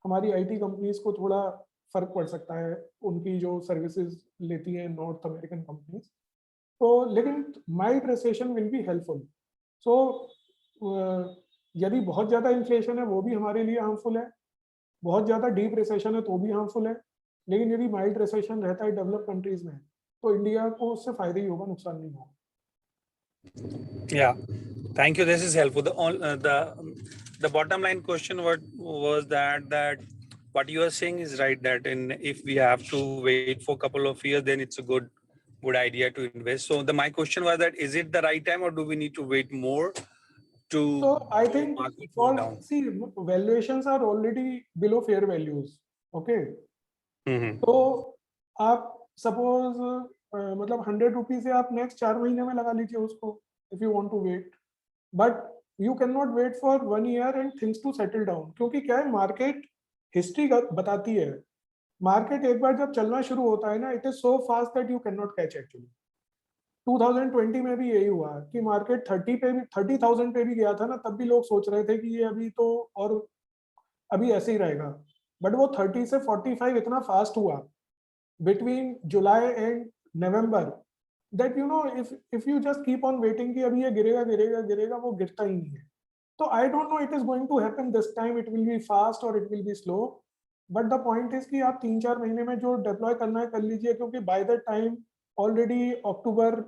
हमारी आईटी कंपनीज को थोड़ा फर्क पड़ सकता है, उनकी जो सर्विसेज लेती हैं नॉर्थ अमेरिकन कंपनीज। तो लेकिन mild recession will be helpful. So यदि बहुत ज़्यादा इन्फ्लेशन है वो भी हमारे लिए हार्मफुल है, बहुत ज़्यादा डीप रिसेशन है तो भी हार्मफुल है। लेकिन यदि माइल्ड रिसेशन रहता है डेवलप कंट्रीज में तो इंडिया को उससे फायदा ही होगा, नुकसान नहीं होगा। Yeah, thank you. This is helpful. The bottom line question was that what you are saying is right. That if we have to wait for a couple of years, then it's a good idea to invest. So my question was that is it the right time or do we need to wait more to So I think market go for down? see valuations are already below fair values. Okay, Mm-hmm. तो आप suppose मतलब 100 rupees से आप next 4 महीने में लगा लीजिए उसको, if you want to wait. But you can not wait for 1 year and things to settle down, क्योंकि क्या है, मार्केट हिस्ट्री बताती है, मार्केट एक बार जब चलना शुरू होता है ना, it is so fast that you can not catch actually. 2020 में भी यही हुआ कि मार्केट 30,000 पे भी गया था ना, तब भी लोग सोच रहे थे कि ये अभी तो और अभी ऐसे ही रहेगा। बट वो 30 से 45 इतना फास्ट हुआ between July and November, that you know if you just keep on waiting कि अभी ये गिरेगा गिरेगा गिरेगा, वो गिरता ही नहीं है। तो I don't know it is going to happen this time, it will be fast और it will be slow. But the point is कि आप 3 4 महीने में जो डिप्लॉय करना है कर लीजिए, क्योंकि बाय द टाइम ऑलरेडी अक्टूबर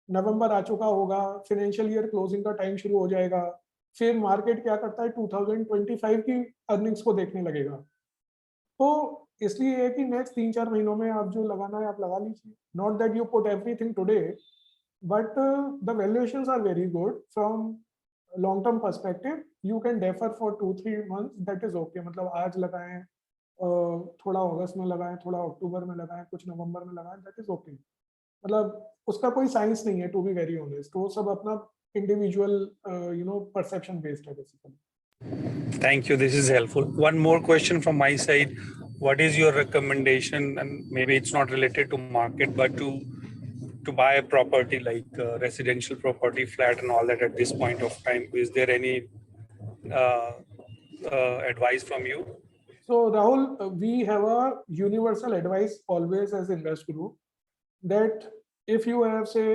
नवंबर आ चुका होगा, फाइनेंशियल ईयर क्लोजिंग का टाइम शुरू हो जाएगा। फिर मार्केट क्या करता है, 2025 की अर्निंग्स को देखने लगेगा। तो इसलिए है कि नेक्स्ट 3 4 महीनों में आप जो लगाना है आप लगा लीजिए। Not that you put everything today, but the valuations are very good from long term perspective. You can defer for 2 3 months, that is okay. मतलब आज लगाएं, थोड़ा अगस्त में लगाएं, थोड़ा अक्टूबर में लगाएं, कुछ नवंबर में लगाएं, दैट इज ओके। मतलब उसका कोई साइंस नहीं है, टू बी वेरी ऑनेस्ट। वो सब अपना इंडिविजुअल परसेप्शन बेस्ड है basically. Thank you. This is helpful. One more question from my side. What is your recommendation? And maybe it's not related to market, but to buy a property like residential property, flat, and all that at this point of time. Is there any uh, advice from you? So Rahul, we have a universal advice always as Invest Guru, that if you have, say,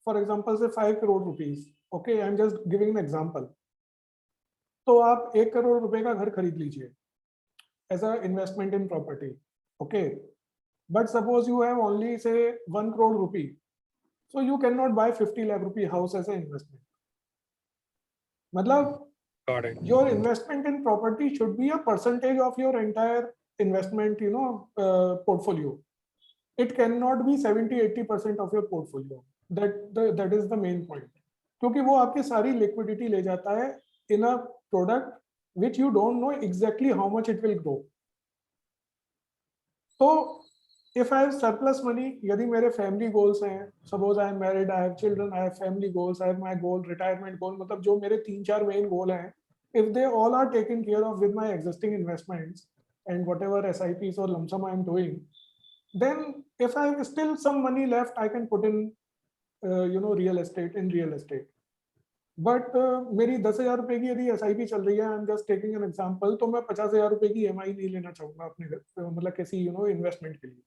for example, say 5 crore rupees, okay, I'm just giving an example, तो आप 1 करोड़ रुपए का घर खरीद लीजिए as a investment in property, okay. But suppose you have only say 1 crore rupee, so you cannot buy 50 lakh rupee house as an investment. मतलब Got it. your investment in property should be a percentage of your entire investment, portfolio. It cannot be 70-80% of your portfolio. That is the main point. क्योंकि वो आपकी सारी liquidity ले जाता है in a product which you don't know exactly how much it will grow. So if I have surplus money, यदि मेरे family goals हैं, suppose I am married, I have children, I have family goals, I have my goal, retirement goal, मतलब जो मेरे 3 4 main goal हैं, if they all are taken care of with my existing investments and whatever SIPs or lump sum I am doing, then if I have still some money left, I can put in real estate. But मेरी 10,000 रुपए की यदि SIP चल रही है, I am just taking an example, तो मैं 50,000 रुपए की EMI नहीं लेना चाहूंगा अपने मतलब किसी इन्वेस्टमेंट के लिए।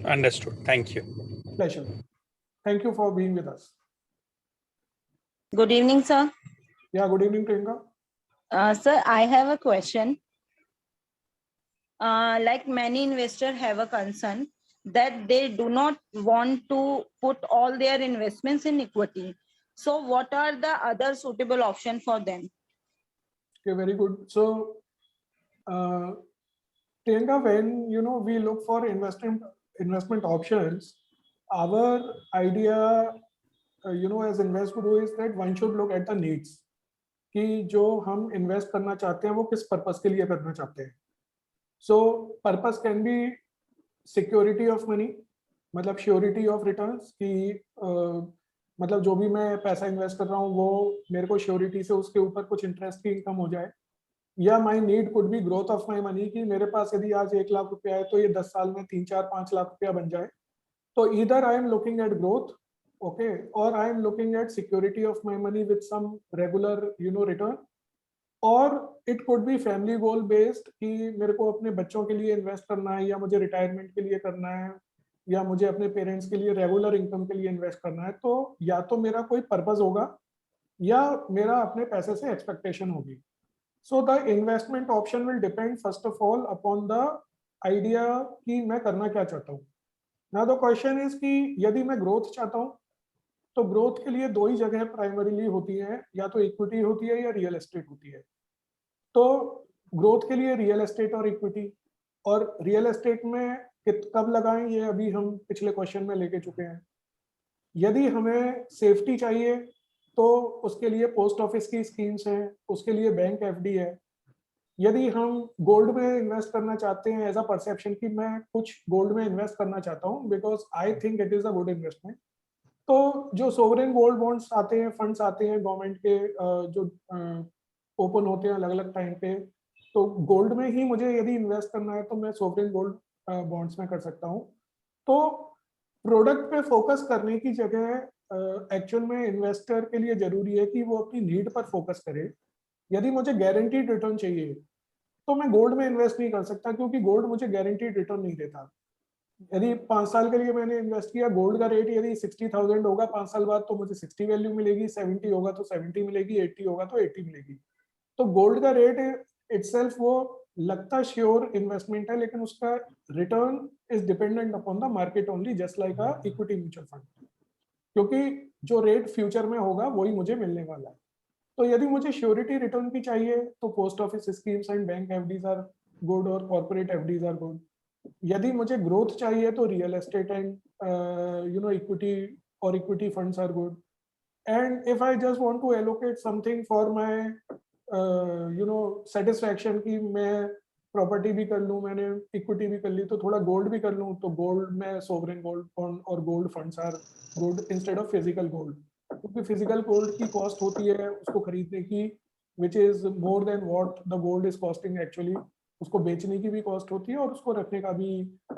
Understood. Thank you. Pleasure. Thank you for being with us. Good evening, sir. Yeah, good evening, Priyanka. Sir, I have a question. Like many investors have a concern that they do not want to put all their investments in equity. So what are the other suitable options for them? Okay, very good. So, Priyanka, when we look for investment options, our idea, as Invest Guru is that one should look at the needs. कि जो हम invest करना चाहते हैं वो किस purpose के लिए करना चाहते हैं. सो purpose can be security of money, मतलब श्योरिटी ऑफ रिटर्न्स कि मतलब जो भी मैं पैसा इन्वेस्ट कर रहा हूँ वो मेरे को श्योरिटी से उसके ऊपर कुछ इंटरेस्ट की इनकम हो जाए. या माई need could be growth of my money कि मेरे पास यदि आज 1 लाख रुपया है तो ये 10 साल में 3, 4, 5 लाख रुपया बन जाए. तो either I am looking at growth, okay, or I am looking at security of my money with some regular return, or it could be family goal based कि मेरे को अपने बच्चों के लिए इन्वेस्ट करना है या मुझे रिटायरमेंट के लिए करना है या मुझे अपने पेरेंट्स के लिए रेगुलर इनकम के लिए इन्वेस्ट करना है. तो या तो मेरा कोई पर्पस होगा या मेरा अपने पैसे से एक्सपेक्टेशन होगी. So the investment option will depend first of all upon the idea कि मैं करना क्या चाहता हूँ. नाउ द क्वेश्चन इज कि यदि मैं ग्रोथ चाहता हूँ तो ग्रोथ के लिए 2 ही जगह प्राइमरीली होती हैं, या तो इक्विटी होती है या रियल एस्टेट होती है. तो ग्रोथ के लिए रियल एस्टेट और इक्विटी, और रियल एस्टेट में कब लगाएं ये अभी हम पिछले क्वेश्चन में लेके चुके हैं. यदि हमें सेफ्टी चाहिए तो उसके लिए पोस्ट ऑफिस की स्कीम्स हैं, उसके लिए बैंक एफडी है. यदि हम गोल्ड में इन्वेस्ट करना चाहते हैं एज अ परसेप्शन कि मैं कुछ गोल्ड में इन्वेस्ट करना चाहता हूँ because I think it is a good investment, तो जो सोवरेन गोल्ड बॉन्ड्स आते हैं, फंड्स आते हैं गवर्नमेंट के जो ओपन होते हैं अलग अलग टाइम पे, तो गोल्ड में ही मुझे यदि इन्वेस्ट करना है तो मैं सोवरेन गोल्ड बॉन्ड्स में कर सकता हूँ. तो प्रोडक्ट पे फोकस करने की जगह एक्चुअल में इन्वेस्टर के लिए जरूरी है कि वो अपनी नीड पर फोकस करे. यदि मुझे गारंटीड रिटर्न चाहिए तो मैं गोल्ड में इन्वेस्ट नहीं कर सकता क्योंकि गोल्ड मुझे गारंटीड रिटर्न नहीं देता. यदि 5 साल के लिए मैंने इन्वेस्ट किया, गोल्ड का रेट यदि 60,000 होगा 5 साल बाद तो मुझे 60 वैल्यू मिलेगी, 70 होगा तो 70 मिलेगी, 80 होगा तो 80 मिलेगी. तो गोल्ड का रेट इटसेल्फ वो लगता श्योर इन्वेस्टमेंट है, लेकिन उसका return is dependent upon the market only, just like a equity mutual fund, क्योंकि जो रेट फ्यूचर में होगा वही मुझे मिलने वाला है. तो यदि मुझे श्योरिटी रिटर्न की चाहिए तो post office schemes and bank FDs are good और कॉर्पोरेट एफडीज आर गुड. यदि मुझे ग्रोथ चाहिए तो रियल एस्टेट एंड इक्विटी और equity funds are good. And if I just want to allocate something for my satisfaction कि मैं property भी कर लूँ, मैंने इक्विटी भी कर ली तो थोड़ा गोल्ड भी कर लूँ, तो गोल्ड में सोवरेन गोल्ड बॉन्ड और gold funds are good instead of physical gold, क्योंकि फिजिकल गोल्ड की कॉस्ट होती है उसको खरीदने की which is more than what the gold is costing actually. उसको बेचने की भी कॉस्ट होती है और उसको रखने का भी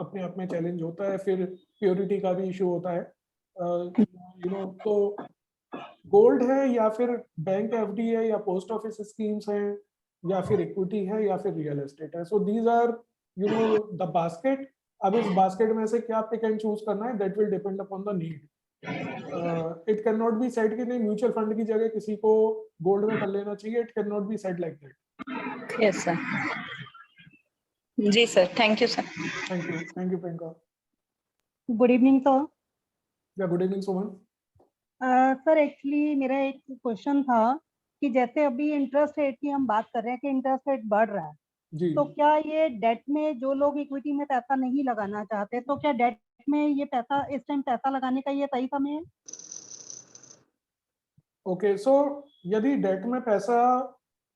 अपने आप में चैलेंज होता है, फिर प्योरिटी का भी इशू होता है. तो गोल्ड है या फिर बैंक एफडी है या पोस्ट ऑफिस स्कीम्स हैं या फिर इक्विटी है या फिर रियल एस्टेट है. So these are the basket. अब इस बास्केट में से क्या पिक एंड चूज करना है that will depend upon the need. It can not be said कि नहीं म्यूचुअल फंड की जगह किसी को गोल्ड में कर लेना चाहिए. It can not be said like that. Yes, sir. जी sir, thank you sir. Thank you Priyanka. Good evening sir. Yeah good evening Suman. Sir actually मेरा एक क्वेश्चन था कि जैसे अभी इंटरेस्ट रेट की हम बात कर रहे हैं कि इंटरेस्ट रेट बढ़ रहा है, जी. तो क्या ये डेट में जो लोग इक्विटी में पैसा नहीं लगाना चाहते तो क्या डेट में ये पैसा इस टाइम पैसा लगाने का ये सही समय है? ओके, सो यदि डेट में पैसा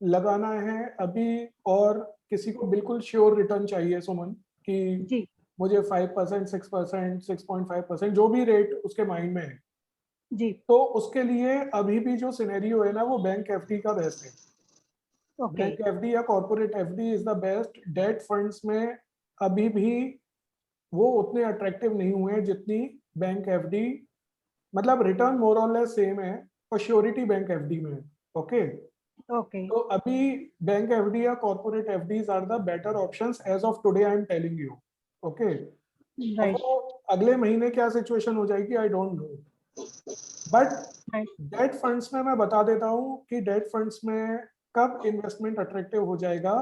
लगाना है अभी और किसी को बिल्कुल श्योर रिटर्न चाहिए सुमन कि जी मुझे 5%, 6%, 6.5% जो भी रेट उसके माइंड में है, जी. तो उसके लिए अभी भी जो सिनेरियो है ना वो बैंक एफडी का बेस्ट है. ओके बैंक एफडी या corporate FD is the best. Date funds में अभी भी वो उतने अट्रैक्टिव नहीं हुए हैं जितनी बैंक एफडी, मतलब रिटर्न मोर और लेस सेम है और श्योरिटी बैंक एफडी में है. ओके. ओके तो अभी बैंक एफडी या corporate FDs are the better options as of today I am telling you. Okay. अब राइट वो अगले महीने क्या सिचुएशन हो जाएगी I don't know, but right debt funds में मैं बता देता हूँ कि डेट फंड्स में कब इन्वेस्टमेंट अट्रैक्टिव हो जाएगा,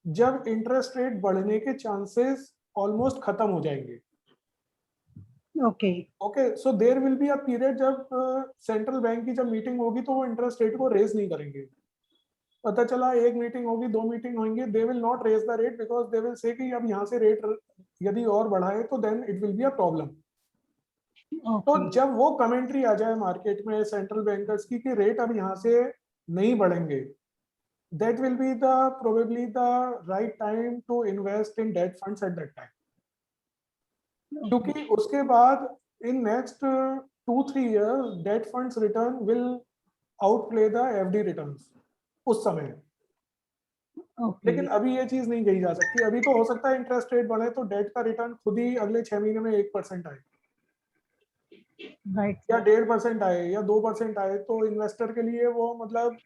जब इंटरेस्ट रेट बढ़ने के चांसेस ऑलमोस्ट खत्म हो जाएंगे। Okay okay, so there will be a period जब सेंट्रल बैंक की जब मीटिंग होगी तो वो इंटरेस्ट रेट को रेज नहीं करेंगे। पता चला एक मीटिंग होगी, 2 मीटिंग होंगे, they will not raise the rate because they will say कि अब यहाँ से रेट यदि और बढ़ाए तो then it will be a problem. तो ओके जब वो कमेंट्री आ जाए मार्केट में सेंट्रल बैंकर्स की कि रेट अब यहाँ से नहीं बढ़ेंगे, that will be the probably the right time to invest in debt funds at that time, क्योंकि उसके बाद in next 2-3 years debt funds return will outplay the FD returns उस समय। ओके लेकिन अभी ये चीज नहीं कही जा सकती, अभी तो हो सकता है इंटरेस्ट रेट बढ़े तो डेट का रिटर्न खुद ही अगले 6 महीने में 1% आए राइट या 1.5% आए या 2% आए, तो इन्वेस्टर के लिए वो मतलब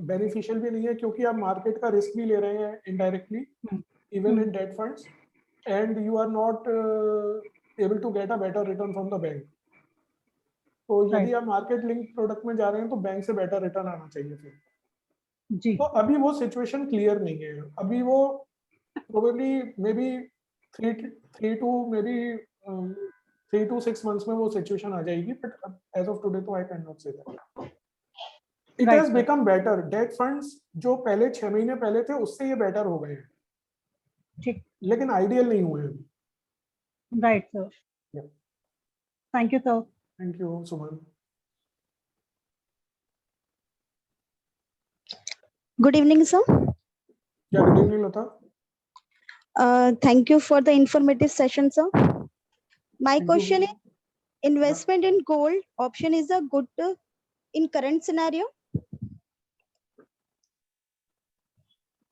बेनिफिशियल भी नहीं है, क्योंकि आप मार्केट का रिस्क भी ले रहे हैं indirectly even in debt funds and you are not able to get a better return from the bank. तो यदि आप मार्केट लिंक प्रोडक्ट में जा रहे हैं तो बैंक से बेटर रिटर्न आना चाहिए फिर। जी तो अभी वो सिचुएशन क्लियर नहीं है, अभी वो probably may be 3 to 6 months में वो सिचुएशन आ जाएगी, बट एज ऑफ टुडे तो I can not say that it Right, has sir. Become better. Date funds जो पहले 6 महीने पहले थे उससे ये बेटर हो गए हैं, ठीक लेकिन आइडियल नहीं हुए हैं। Right sir Yeah. Thank you sir thank you Suman. Good evening, sir. क्या good evening Lata. Thank you for the informative session, sir. My Thank question you. is, investment in gold option is a good in current scenario?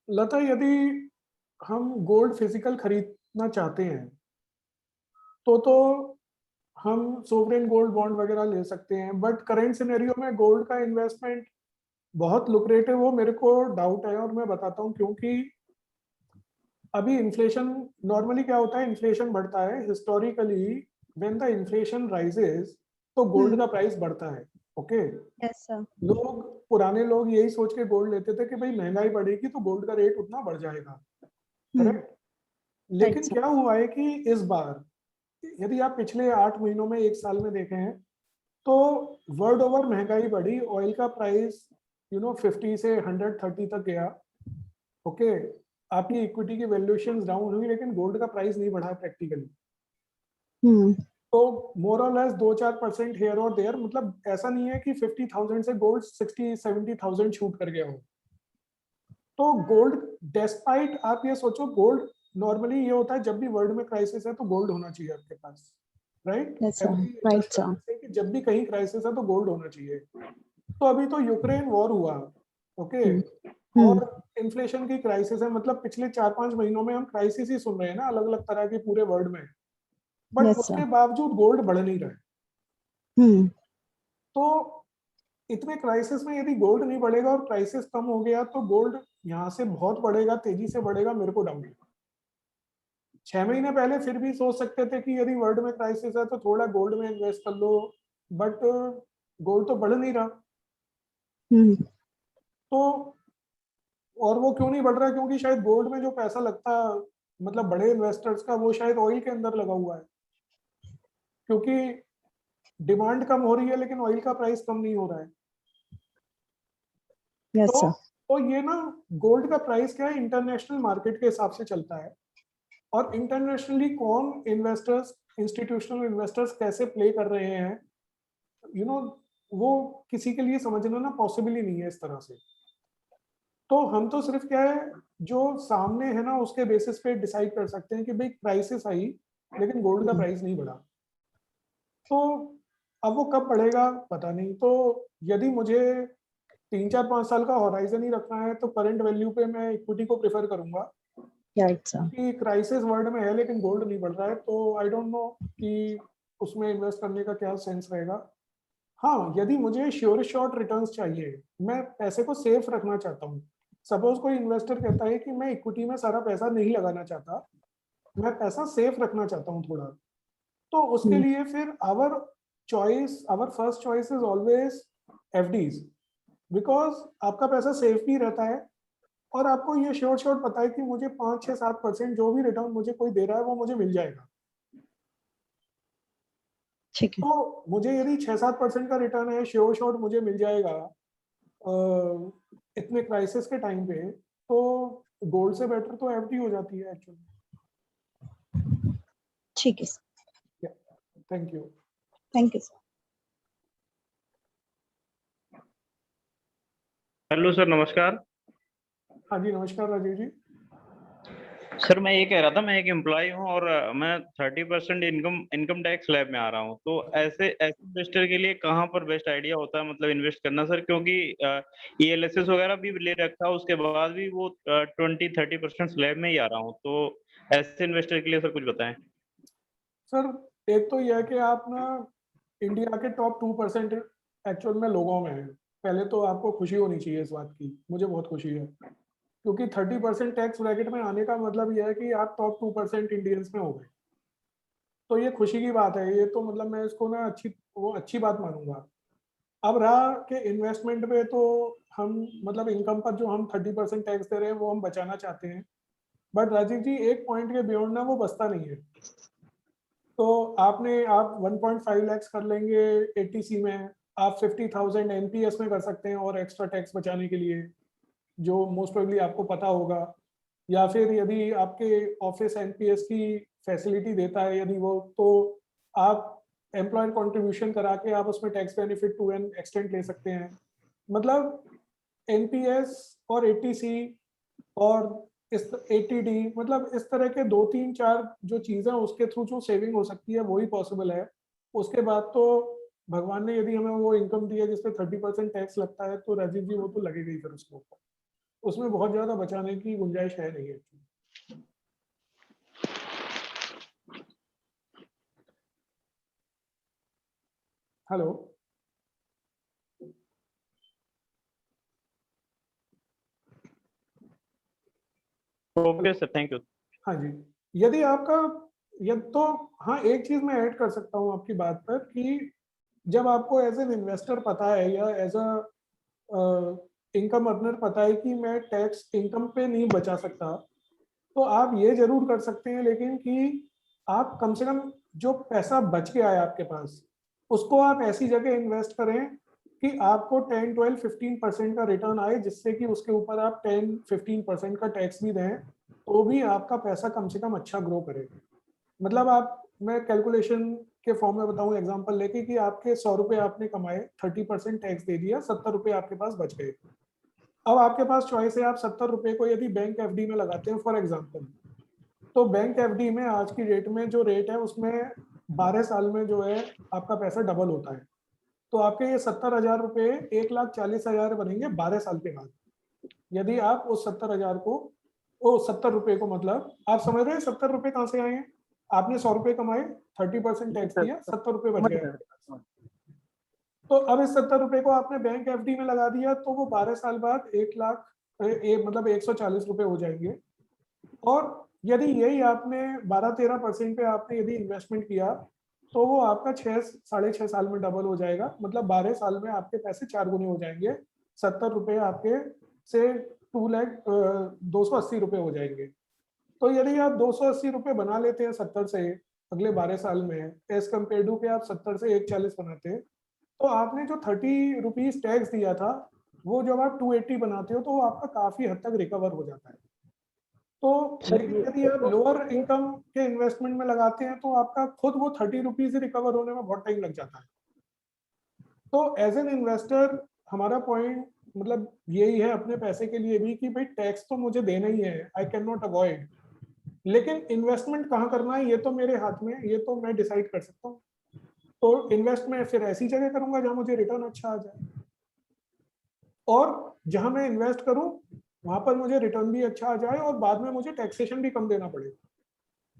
लता, यदि हम gold physical खरीदना चाहते हैं तो हम sovereign gold bond वगैरह ले सकते हैं, बट करेंट सिनेरियो में गोल्ड का इन्वेस्टमेंट बहुत लुक्रेटिव हो मेरे को डाउट है, और मैं बताता हूँ क्योंकि अभी इन्फ्लेशन नॉर्मली क्या होता है, इन्फ्लेशन बढ़ता है historically when the inflation rises तो गोल्ड का प्राइस बढ़ता है। Okay, Yes, sir. पुराने लोग यही सोच के गोल्ड लेते थे कि भाई महंगाई बढ़ेगी तो गोल्ड का रेट उतना बढ़ जाएगा, करेक्ट। लेकिन sir. क्या हुआ है कि इस बार यदि आप पिछले 8 महीनों में 1 साल में देखें तो वर्ल्ड ओवर महंगाई बढ़ी, ऑयल का प्राइस 50 से 130 तक गया। ओके, आपकी इक्विटी की वैल्यूएशंस डाउन हुई लेकिन गोल्ड का प्राइस नहीं बढ़ा प्रैक्टिकली। तो मोर और लेस 2-4% हेयर और देयर, मतलब ऐसा नहीं है कि 50,000 से गोल्ड 60-70,000 शूट कर गया हो। तो गोल्ड डेस्पाइट, आप ये सोचो गोल्ड नॉर्मली ये होता है जब भी वर्ल्ड में क्राइसिस है तो गोल्ड होना चाहिए आपके पास, right. Yes, sir. Right, sir. जब भी कहीं क्राइसिस है तो गोल्ड होना चाहिए। तो अभी तो यूक्रेन वॉर हुआ, ओके, और इन्फ्लेशन की क्राइसिस है, मतलब पिछले 4-5 महीनों में हम क्राइसिस ही सुन रहे हैं ना अलग अलग तरह के पूरे वर्ल्ड में, बट Yes, उसके sir. बावजूद गोल्ड बढ़ नहीं रहा है। तो इतने क्राइसिस में यदि गोल्ड नहीं बढ़ेगा और क्राइसिस कम हो गया तो गोल्ड यहाँ से बहुत बढ़ेगा, तेजी से बढ़ेगा, मेरे को डाउट है। 6 महीने पहले फिर भी सोच सकते थे कि यदि वर्ल्ड में क्राइसिस है तो थोड़ा गोल्ड में इन्वेस्ट कर लो, बट गोल्ड तो बढ़ नहीं रहा। तो और वो क्यों नहीं बढ़ रहा, क्योंकि शायद गोल्ड में जो पैसा लगता है मतलब बड़े इन्वेस्टर्स का, वो शायद ऑयल के अंदर लगा हुआ है, क्योंकि डिमांड कम हो रही है लेकिन ऑयल का प्राइस कम नहीं हो रहा है। Yes, तो sir. तो ये ना गोल्ड का प्राइस क्या है, इंटरनेशनल मार्केट के हिसाब से चलता है, और इंटरनेशनली कौन इन्वेस्टर्स, इंस्टीट्यूशनल इन्वेस्टर्स कैसे प्ले कर रहे हैं, वो किसी के लिए समझना ना पॉसिबल ही नहीं है इस तरह से। तो हम तो सिर्फ क्या है जो सामने है ना उसके बेसिस पे डिसाइड कर सकते हैं कि भाई क्राइसिस आई लेकिन गोल्ड का प्राइस नहीं बढ़ा। तो अब वो कब बढ़ेगा पता नहीं। तो यदि मुझे 3-4-5 साल का हॉराइजन ही रखना है तो करंट वैल्यू पे मैं इक्विटी को प्रेफर करूंगा, Right, sir. कि क्राइसिस वर्ल्ड में है लेकिन गोल्ड नहीं बढ़ रहा है, तो आई डोंट नो कि उसमें इन्वेस्ट करने का क्या सेंस रहेगा। हाँ, यदि मुझे श्योर शॉर्ट रिटर्न्स चाहिए, मैं पैसे को सेफ रखना चाहता हूँ, सपोज कोई इन्वेस्टर कहता है कि मैं इक्विटी में सारा पैसा नहीं लगाना चाहता, मैं पैसा सेफ रखना चाहता हूँ थोड़ा, तो उसके लिए फिर our first choice is always FDs, because आपका पैसा सेफ भी रहता है और आपको ये श्योर पता है कि मुझे 5, 6, 7% जो भी रिटर्न मुझे कोई दे रहा है वो मुझे मिल जाएगा। ठीक है। तो मुझे यदि 6-7% का रिटर्न है, श्योर मुझे मिल जाएगा इतने क्राइसिस के टाइम पे, तो गोल्ड से बेटर तो एफडी हो जाती है एक्चुअली। ठीक है sir, thank you. Thank you sir. Hello sir, नमस्कार। हाँ जी नमस्कार राजीव जी। सर मैं ये कह रहा था, मैं एक एम्प्लॉय हूँ और मैं 30% इनकम टैक्स स्लैब में आ रहा हूँ, तो ऐसे इन्वेस्टर के लिए कहाँ पर बेस्ट आइडिया होता है मतलब इन्वेस्ट करना सर? क्योंकि ELSS वगैरह भी ले रखा, उसके बाद भी वो 20-30% स्लैब में ही आ रहा हूँ, तो ऐसे इन्वेस्टर के लिए सर कुछ बताएं। सर एक तो यह है कि आप ना इंडिया के टॉप 2% एक्चुअल में लोगों में है। पहले तो आपको खुशी होनी चाहिए इस बात की, मुझे बहुत खुशी है, क्योंकि 30% टैक्स ब्रैकेट में आने का मतलब यह है कि आप टॉप 2% इंडियंस में हो गए, तो ये खुशी की बात है। ये तो मतलब मैं इसको ना अच्छी बात मानूंगा। अब रहा कि इन्वेस्टमेंट पे, तो हम मतलब इनकम पर जो हम 30% टैक्स दे रहे हैं वो हम बचाना चाहते हैं, बट राजीव जी एक पॉइंट के बियॉन्ड ना वो बचता नहीं है। तो आप 1.5 लाख कर लेंगे एटीसी में, आप 50,000 एनपीएस में कर सकते हैं और एक्स्ट्रा टैक्स बचाने के लिए, जो मोस्ट प्रोबेबली आपको पता होगा। या फिर यदि आपके ऑफिस एनपीएस की फैसिलिटी देता है यदि वो, तो आप एम्प्लॉयर कंट्रीब्यूशन करा के आप उसमें tax benefit to an extent ले सकते हैं। मतलब एनपीएस और एटीसी और इस एटीडी, मतलब इस तरह के 2-3-4 जो चीजें उसके थ्रू जो सेविंग हो सकती है वही पॉसिबल है। उसके बाद तो भगवान ने यदि हमें वो इनकम दी है जिसपे 30% टैक्स लगता है, तो राजीव जी वो तो लगेगा ही फिर उसके ऊपर, उसमें बहुत ज्यादा बचाने की गुंजाइश है नहीं है। Hello. Okay sir, thank you. हाँ जी, यदि आपका तो हाँ एक चीज मैं ऐड कर सकता हूँ आपकी बात पर कि जब आपको एज एन इन्वेस्टर पता है या एज अ इनकम अर्नर पता है कि मैं टैक्स इनकम पे नहीं बचा सकता, तो आप ये जरूर कर सकते हैं, लेकिन कि आप कम से कम जो पैसा बच के आया आपके पास उसको आप ऐसी जगह इन्वेस्ट करें कि आपको 10, 12, 15% का रिटर्न आए, जिससे कि उसके ऊपर आप 10, 15% का टैक्स भी दें, तो भी आपका पैसा कम से कम अच्छा ग्रो करे। मतलब मैं कैलकुलेशन के फॉर्म में बताऊं एग्जांपल लेके कि आपके 100 रुपए आपने कमाए, 30% टैक्स दे दिया, 70 रुपए आपके पास बच गए। अब आपके पास चॉइस है, आप 70 रुपए को यदि बैंक एफडी में लगाते हैं फॉर एग्जांपल, तो बैंक एफडी में आज की डेट में जो रेट है उसमें 12 साल में जो है आपका पैसा डबल होता है। तो आपके ये 70,000 रुपए 1,40,000 बनेंगे 12 साल के बाद, यदि आप उस 70,000 को, ओ 70 रुपए को, मतलब आप समझ रहे हैं 70 रुपए कहाँ से आए हैं? आपने 100 रुपए कमाए, 30% टैक्स दिया, 70 रुपए बच गए। तो अब इस 70 रुपए को आपने बैंक एफडी में लगा दिया, तो वो 12 साल बाद 1,40,000 रुपए हो जाएंगे। और यदि यही आपने 12-13% पे आपने यदि इन्वेस्टमेंट किया, तो वो आपका 6-6.5 साल में डबल हो जाएगा। मतलब 12 साल में आपके पैसे 4 गुने हो जाएंगे, 70 रुपए आपके से 280 रुपए हो जाएंगे। तो यदि आप 280 रुपए बना लेते हैं 70 से अगले 12 साल में, एज कम्पेयर टू के आप 70 से 140 बनाते हैं, तो आपने जो 30 रुपीज टैक्स दिया था वो जब आप 280 बनाते हो तो वो आपका काफी हद तक रिकवर हो जाता है। तो लेकिन यदि आप लोअर इनकम के इन्वेस्टमेंट में लगाते हैं तो आपका खुद वो 30 रुपीज रिकवर होने में बहुत टाइम लग जाता है। तो एज एन इन्वेस्टर हमारा पॉइंट मतलब यही है अपने पैसे के लिए भी कि भाई टैक्स तो मुझे देना ही है, आई कैन नॉट अवॉइड, लेकिन इन्वेस्टमेंट कहाँ करना है ये तो मेरे हाथ में, ये तो मैं डिसाइड कर सकता हूँ। तो इन्वेस्ट मैं फिर ऐसी जगह करूंगा जहां मुझे रिटर्न अच्छा आ जाए, और जहां मैं इन्वेस्ट करूं वहां पर मुझे रिटर्न भी अच्छा आ जाए और बाद में मुझे टैक्सेशन भी कम देना पड़े।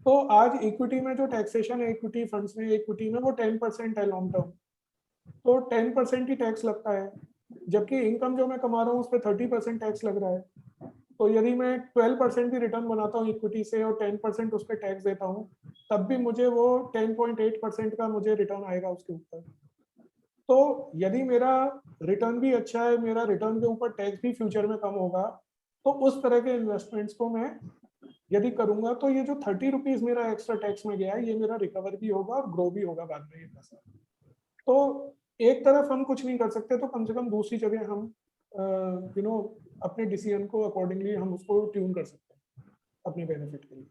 तो आज इक्विटी में जो टैक्सेशन है, इक्विटी फंड्स में, इक्विटी में वो 10% है लॉन्ग टर्म, तो 10% ही टैक्स लगता है, जबकि इनकम जो मैं कमा रहा हूँ उस पर 30% टैक्स लग रहा है। तो यदि मैं 12% भी रिटर्न बनाता हूँ इक्विटी से और 10% उस पर टैक्स देता हूँ, तब भी मुझे वो 10.8% का मुझे रिटर्न आएगा उसके ऊपर। तो यदि मेरा रिटर्न भी अच्छा है, मेरा रिटर्न के ऊपर टैक्स भी फ्यूचर में कम होगा, तो उस तरह के इन्वेस्टमेंट्स को मैं यदि करूंगा तो ये जो 30 रुपीज मेरा एक्स्ट्रा टैक्स में गया है, ये मेरा रिकवर भी होगा और ग्रो भी होगा बाद में ये पैसा। तो एक तरफ हम कुछ नहीं कर सकते, तो कम से कम दूसरी जगह हम अपने डिसीजन को अकॉर्डिंगली हम उसको ट्यून कर सकते हैं अपने बेनिफिट के लिए।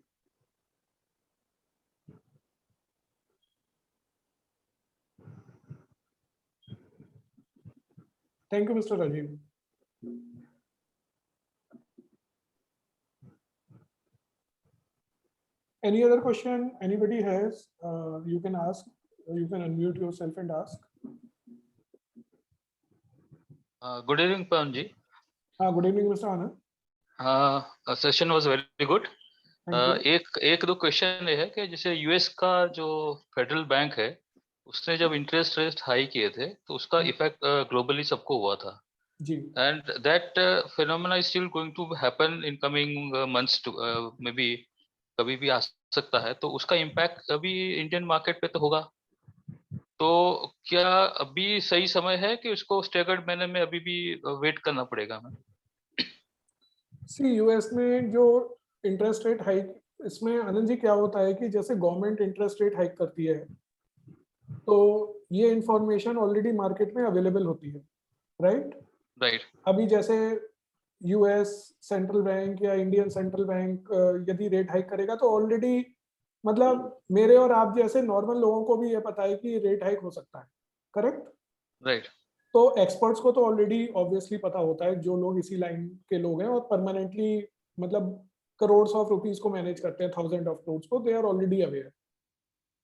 Thank you mister Rajiv. Any other question anybody has? You can ask. You can unmute yourself and ask. Good evening, Pawan ji. Good evening, Mr. Anand. Session was very good. Thank you. एक दो question ये है कि जैसे US का जो federal bank है, उसने जब इंटरेस्ट रेट हाई किए थे तो उसका इफेक्ट ग्लोबली सबको हुआ था। जी। And that phenomena is still going to happen in coming months to maybe, कभी भी आ सकता है, तो उसका इम्पैक्ट अभी इंडियन मार्केट पे तो होगा। तो क्या अभी सही समय है कि उसको स्टेगर्ड मैनर में अभी भी वेट करना पड़ेगा हमें? सी यूएस में जो इंटरेस्ट रेट हाइक, इसमें आनंद जी क्या होता है कि जैसे गवर्नमेंट इंटरेस्ट रेट हाइक करती है तो ये इंफॉर्मेशन ऑलरेडी मार्केट में अवेलेबल होती है, राइट। अभी जैसे यूएस सेंट्रल बैंक या इंडियन सेंट्रल बैंक यदि रेट हाइक करेगा तो ऑलरेडी मतलब मेरे और आप जैसे नॉर्मल लोगों को भी ये पता है कि रेट हाइक हो सकता है, करेक्ट? राइट। तो एक्सपर्ट्स को तो ऑलरेडी ऑब्वियसली पता होता है, जो लोग इसी लाइन के लोग हैं और परमानेंटली मतलब करोड़ ऑफ रुपीस को मैनेज करते हैं, थाउजेंड ऑफ करोड़ को, दे आर ऑलरेडी अवेयर।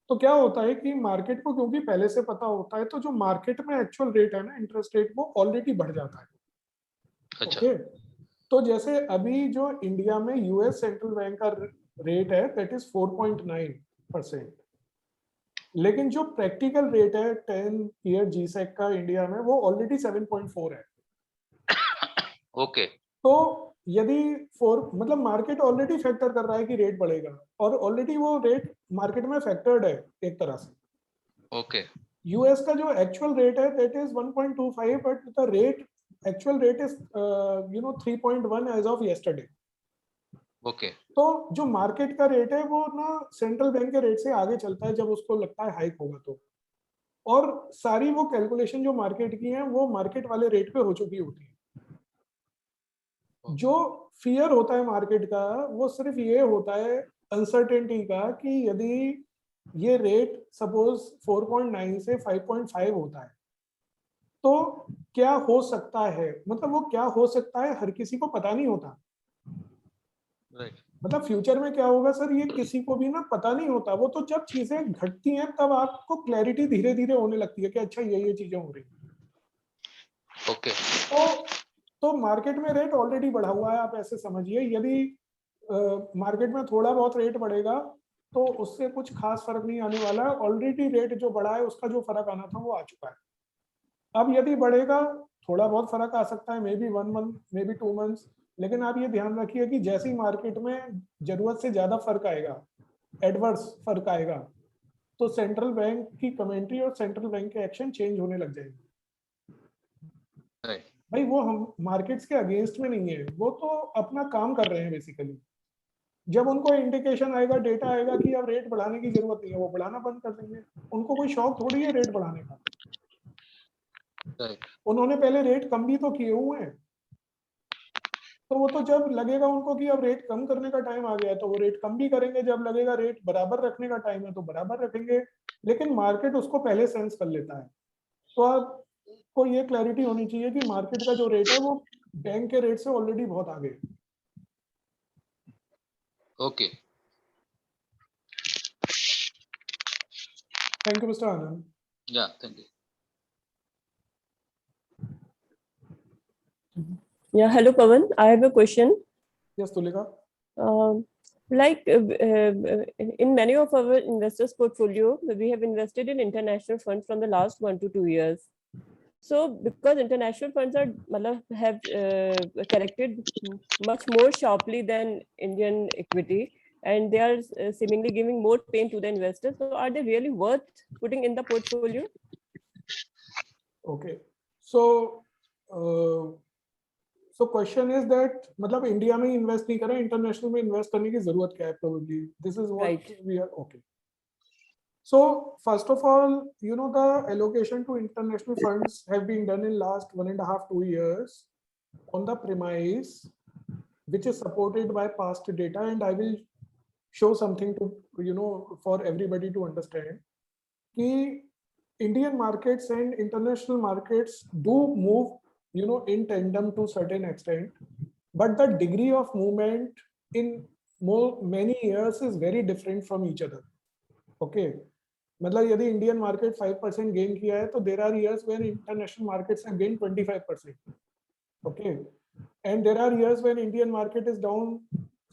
तो क्या होता है कि मार्केट को क्योंकि पहले से पता होता है, तो जो मार्केट में एक्चुअल रेट है ना इंटरेस्ट रेट, वो ऑलरेडी बढ़ जाता है। अच्छा। ओके, तो जैसे अभी जो इंडिया में यूएस सेंट्रल बैंक का रेट है दैट इज 4.9%, लेकिन जो प्रैक्टिकल रेट है 10 ईयर जीसेक का इंडिया में वो ऑलरेडी 7.4 है। ओके। तो यदि 4 मतलब मार्केट ऑलरेडी फैक्टर कर रहा है कि रेट बढ़ेगा और ऑलरेडी वो रेट मार्केट में फैक्टर्ड है एक तरह से। ओके। यूएस का जो एक्चुअल रेट है that is 1.25, but the rate actual rate is 3.1 as of yesterday. Okay. तो जो मार्केट का रेट है वो ना सेंट्रल बैंक के रेट से आगे चलता है जब उसको लगता है हाइक होगा तो, और सारी वो कैलकुलेशन जो मार्केट की है वो मार्केट वाले रेट पे हो चुकी होती है। जो फियर होता है मार्केट का वो सिर्फ ये होता है अनसर्टेनिटी का कि यदि ये रेट सपोज 4.9 से 5.5 होता है तो क्या हो सकता है, मतलब वो क्या हो सकता है हर किसी को पता नहीं होता। राइट। मतलब फ्यूचर में क्या होगा सर, ये किसी को भी ना पता नहीं होता। वो तो जब चीजें घटती हैं तब आपको क्लैरिटी धीरे धीरे होने लगती है कि अच्छा ये चीजें हो रही हैं। ओके। तो मार्केट में रेट ऑलरेडी बढ़ा हुआ है, आप ऐसे समझिए। यदि मार्केट में थोड़ा बहुत रेट बढ़ेगा तो उससे कुछ खास फर्क नहीं आने वाला है। ऑलरेडी रेट जो बढ़ा है उसका जो फर्क आना था वो आ चुका है। अब यदि बढ़ेगा थोड़ा बहुत फर्क आ सकता है, may be 1 month, may be 2 months, लेकिन आप ये ध्यान रखिए कि जैसे ही मार्केट में जरूरत से ज्यादा फर्क आएगा, एडवर्स फर्क आएगा, तो सेंट्रल बैंक की कमेंट्री और सेंट्रल बैंक के एक्शन चेंज होने लग जाएंगे। भाई वो हम मार्केट्स के अगेंस्ट में नहीं है, वो तो अपना काम कर रहे हैं बेसिकली। जब उनको इंडिकेशन आएगा, डेटा आएगा कि अब रेट बढ़ाने की जरूरत नहीं है, वो बढ़ाना बंद कर देंगे। उनको कोई शौक थोड़ी है रेट बढ़ाने का। उन्होंने पहले रेट कम भी तो किए हुए हैं। तो वो तो जब लगेगा उनको कि अब रेट कम करने का टाइम आ गया है तो वो रेट कम भी करेंगे, जब लगेगा रेट बराबर रखने का टाइम है तो बराबर रखेंगे। लेकिन मार्केट उसको पहले सेंस कर लेता है। तो आपको ये क्लैरिटी होनी चाहिए कि मार्केट का जो रेट है वो बैंक के रेट से ऑलरेडी बहुत आगे है। ओके। थैंक यू मिस्टर आनंद। या thank you. Yeah, hello Pawan. I have a question. Yes, Tulika. In many of our investors' portfolio, we have invested in international funds from the last 1 to 2 years. So because international funds are have corrected much more sharply than Indian equity, and they are seemingly giving more pain to the investors. So are they really worth putting in the portfolio? Okay, so so question is that मतलब India में invest नहीं करें, international में invest करने की जरूरत क्या है? Probably this is what Right. we are okay. So first of all, you know, the allocation to international funds have been done in last 1.5-2 years on the premise which is supported by past data, and I will show something to, you know, for everybody to understand कि Indian markets and international markets do move, you know, in tandem to certain extent, but the degree of movement in many years is very different from each other. Okay, मतलब यदि Indian market 5% gain किया है तो there are years when international markets have gain 25%. Okay, and there are years when Indian market is down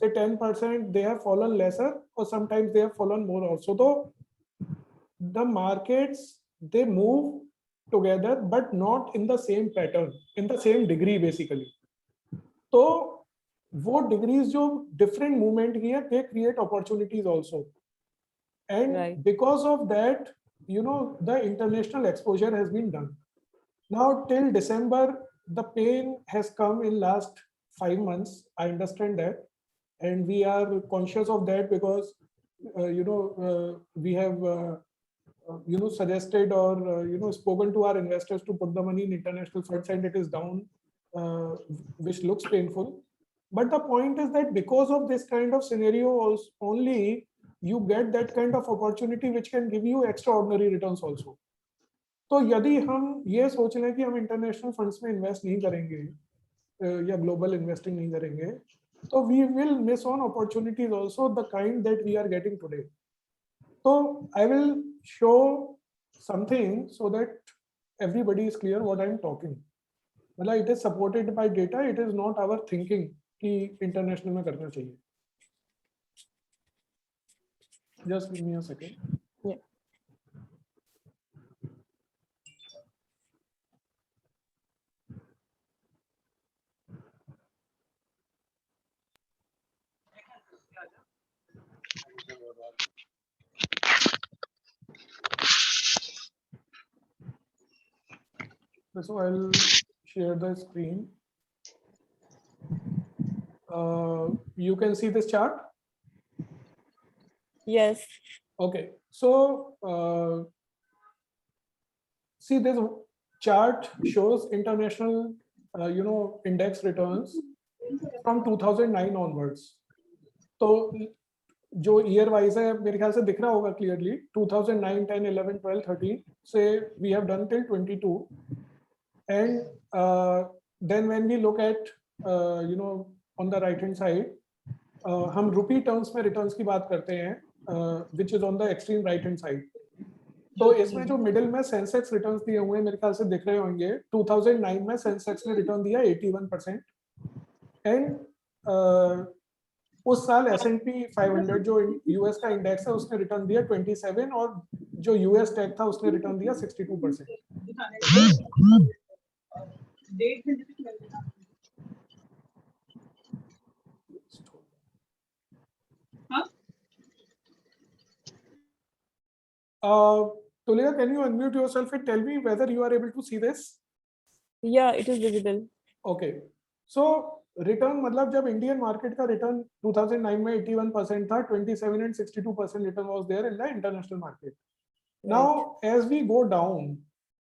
say 10%, they have fallen lesser, or sometimes they have fallen more also. So the markets, they move together but not in the same pattern, in the same degree basically. तो वो degrees जो different movement की है, they create opportunities also. And Right. because of that, you know, the international exposure has been done. Now till December, the pain has come in last 5 months. I understand that, and we are conscious of that because you know, we have you know, suggested or you know, spoken to our investors to put the money in international funds, and it is down, which looks painful. But the point is that because of this kind of scenario only, you get that kind of opportunity which can give you extraordinary returns also. तो यदि हम ये सोच लें कि हम international funds में invest नहीं करेंगे या ग्लोबल इन्वेस्टिंग नहीं करेंगे, तो we will miss on opportunities also the kind that we are getting today. तो I will show something so that everybody is clear what I am talking. मतलब it is supported by data, it is not our thinking कि international में करना चाहिए. Just give me a second. So I'll share the screen. You can see this chart. Yes. Okay, so see, this chart shows international you know, index returns from 2009 onwards. तो जो year wise है मेरे ख्याल से दिख रहा होगा clearly. 2009, 10, 11, 12, 13 से we have done till 22, and then when we look at you know, on the right hand side, हम रुपी टर्म्स में रिटर्न्स की बात करते हैं, which is on the extreme right hand side. तो इसमें जो मिडिल में सेंसेक्स रिटर्न्स दिए हुए हैं मेरे ख्याल से दिख रहे होंगे. 2009 में सेंसेक्स ने रिटर्न दिया 81%, एंड उस साल S&P 500 जो यूएस का इंडेक्स है उसने रिटर्न दिया 27, और जो यूएस टेक था उसने रिटर्न दिया 62%. Tulika, can you unmute yourself and tell me whether you are able to see this? Yeah, it is visible. Okay, so return मतलब जब इंडियन मार्केट का रिटर्न 2009 में 81% था, 27 and 62% return was there in the international market. Now as we go down,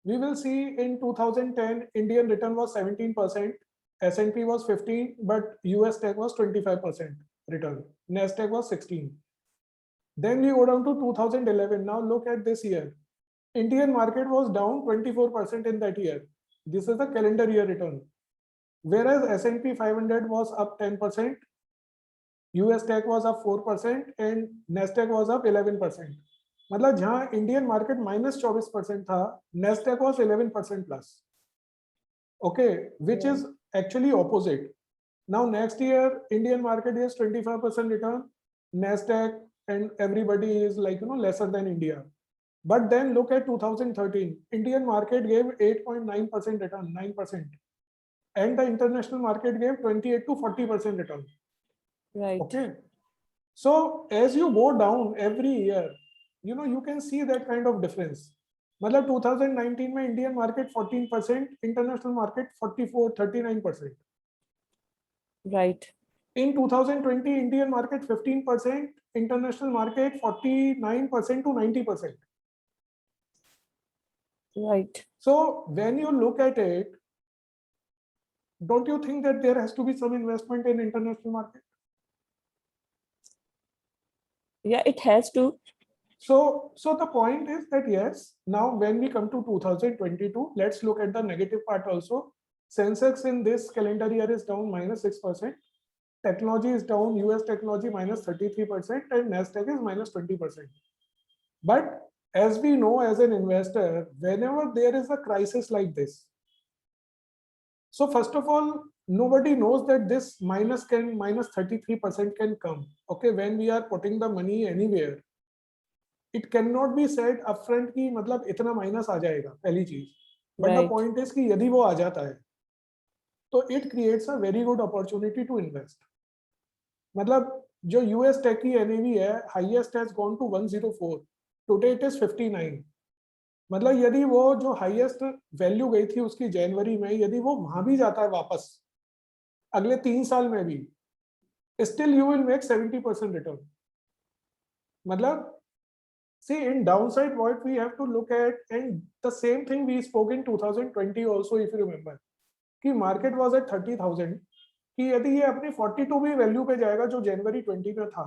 we will see in 2010 Indian return was 17%, S&P was 15, but US tech was 25% return, Nasdaq was 16. Then we go down to 2011. Now look at this year. Indian market was down 24% in that year. This is the calendar year return. Whereas S&P 500 was up 10%, US tech was up 4%, and Nasdaq was up 11%. मतलब जहां Indian market -24% था, Nasdaq was 11% plus. Okay, which is actually opposite. Now next year, Indian market is 25% return, Nasdaq and everybody is like, you know, lesser than India. But then look at 2013, Indian market gave 8.9% return, 9%, and the international market gave 28 to 40% return. Right. Okay, so as you go down every year, you know, you can see that kind of difference. मतलब 2019 में Indian market 14%, international market 44, 39%. Right. In 2020, Indian market 15%, international market 49% to 90%. Right. So when you look at it, don't you think that there has to be some investment in international market? Yeah, it has to. So the point is that yes, now when we come to 2022, let's look at the negative part also. Sensex in this calendar year is down -6%. Technology is down, US technology -33%, and Nasdaq is -20%. But as we know, as an investor, whenever there is a crisis like this, so first of all, nobody knows that this -33% can come. Okay, when we are putting the money anywhere, it cannot be said upfront कि मतलब इतना minus आ जाएगा, पहली चीज. But the point is कि यदि वो आ जाता है, तो it creates a very good opportunity to invest. मतलब जो US टेक की NAV है, highest has gone to 104. Today it is 59. मतलब यदि वो जो हाईएस्ट वैल्यू गई थी उसकी जनवरी में, यदि वो वहां भी जाता है वापस अगले 3 साल में भी, still you will make 70% return. मतलब see, in downside what we have to look at, and the same thing we spoke in 2020 also, if you remember, कि market was at 30,000, कि यदि ये अपनी 42 भी वैल्यू पे जाएगा जो जनवरी 20 में था,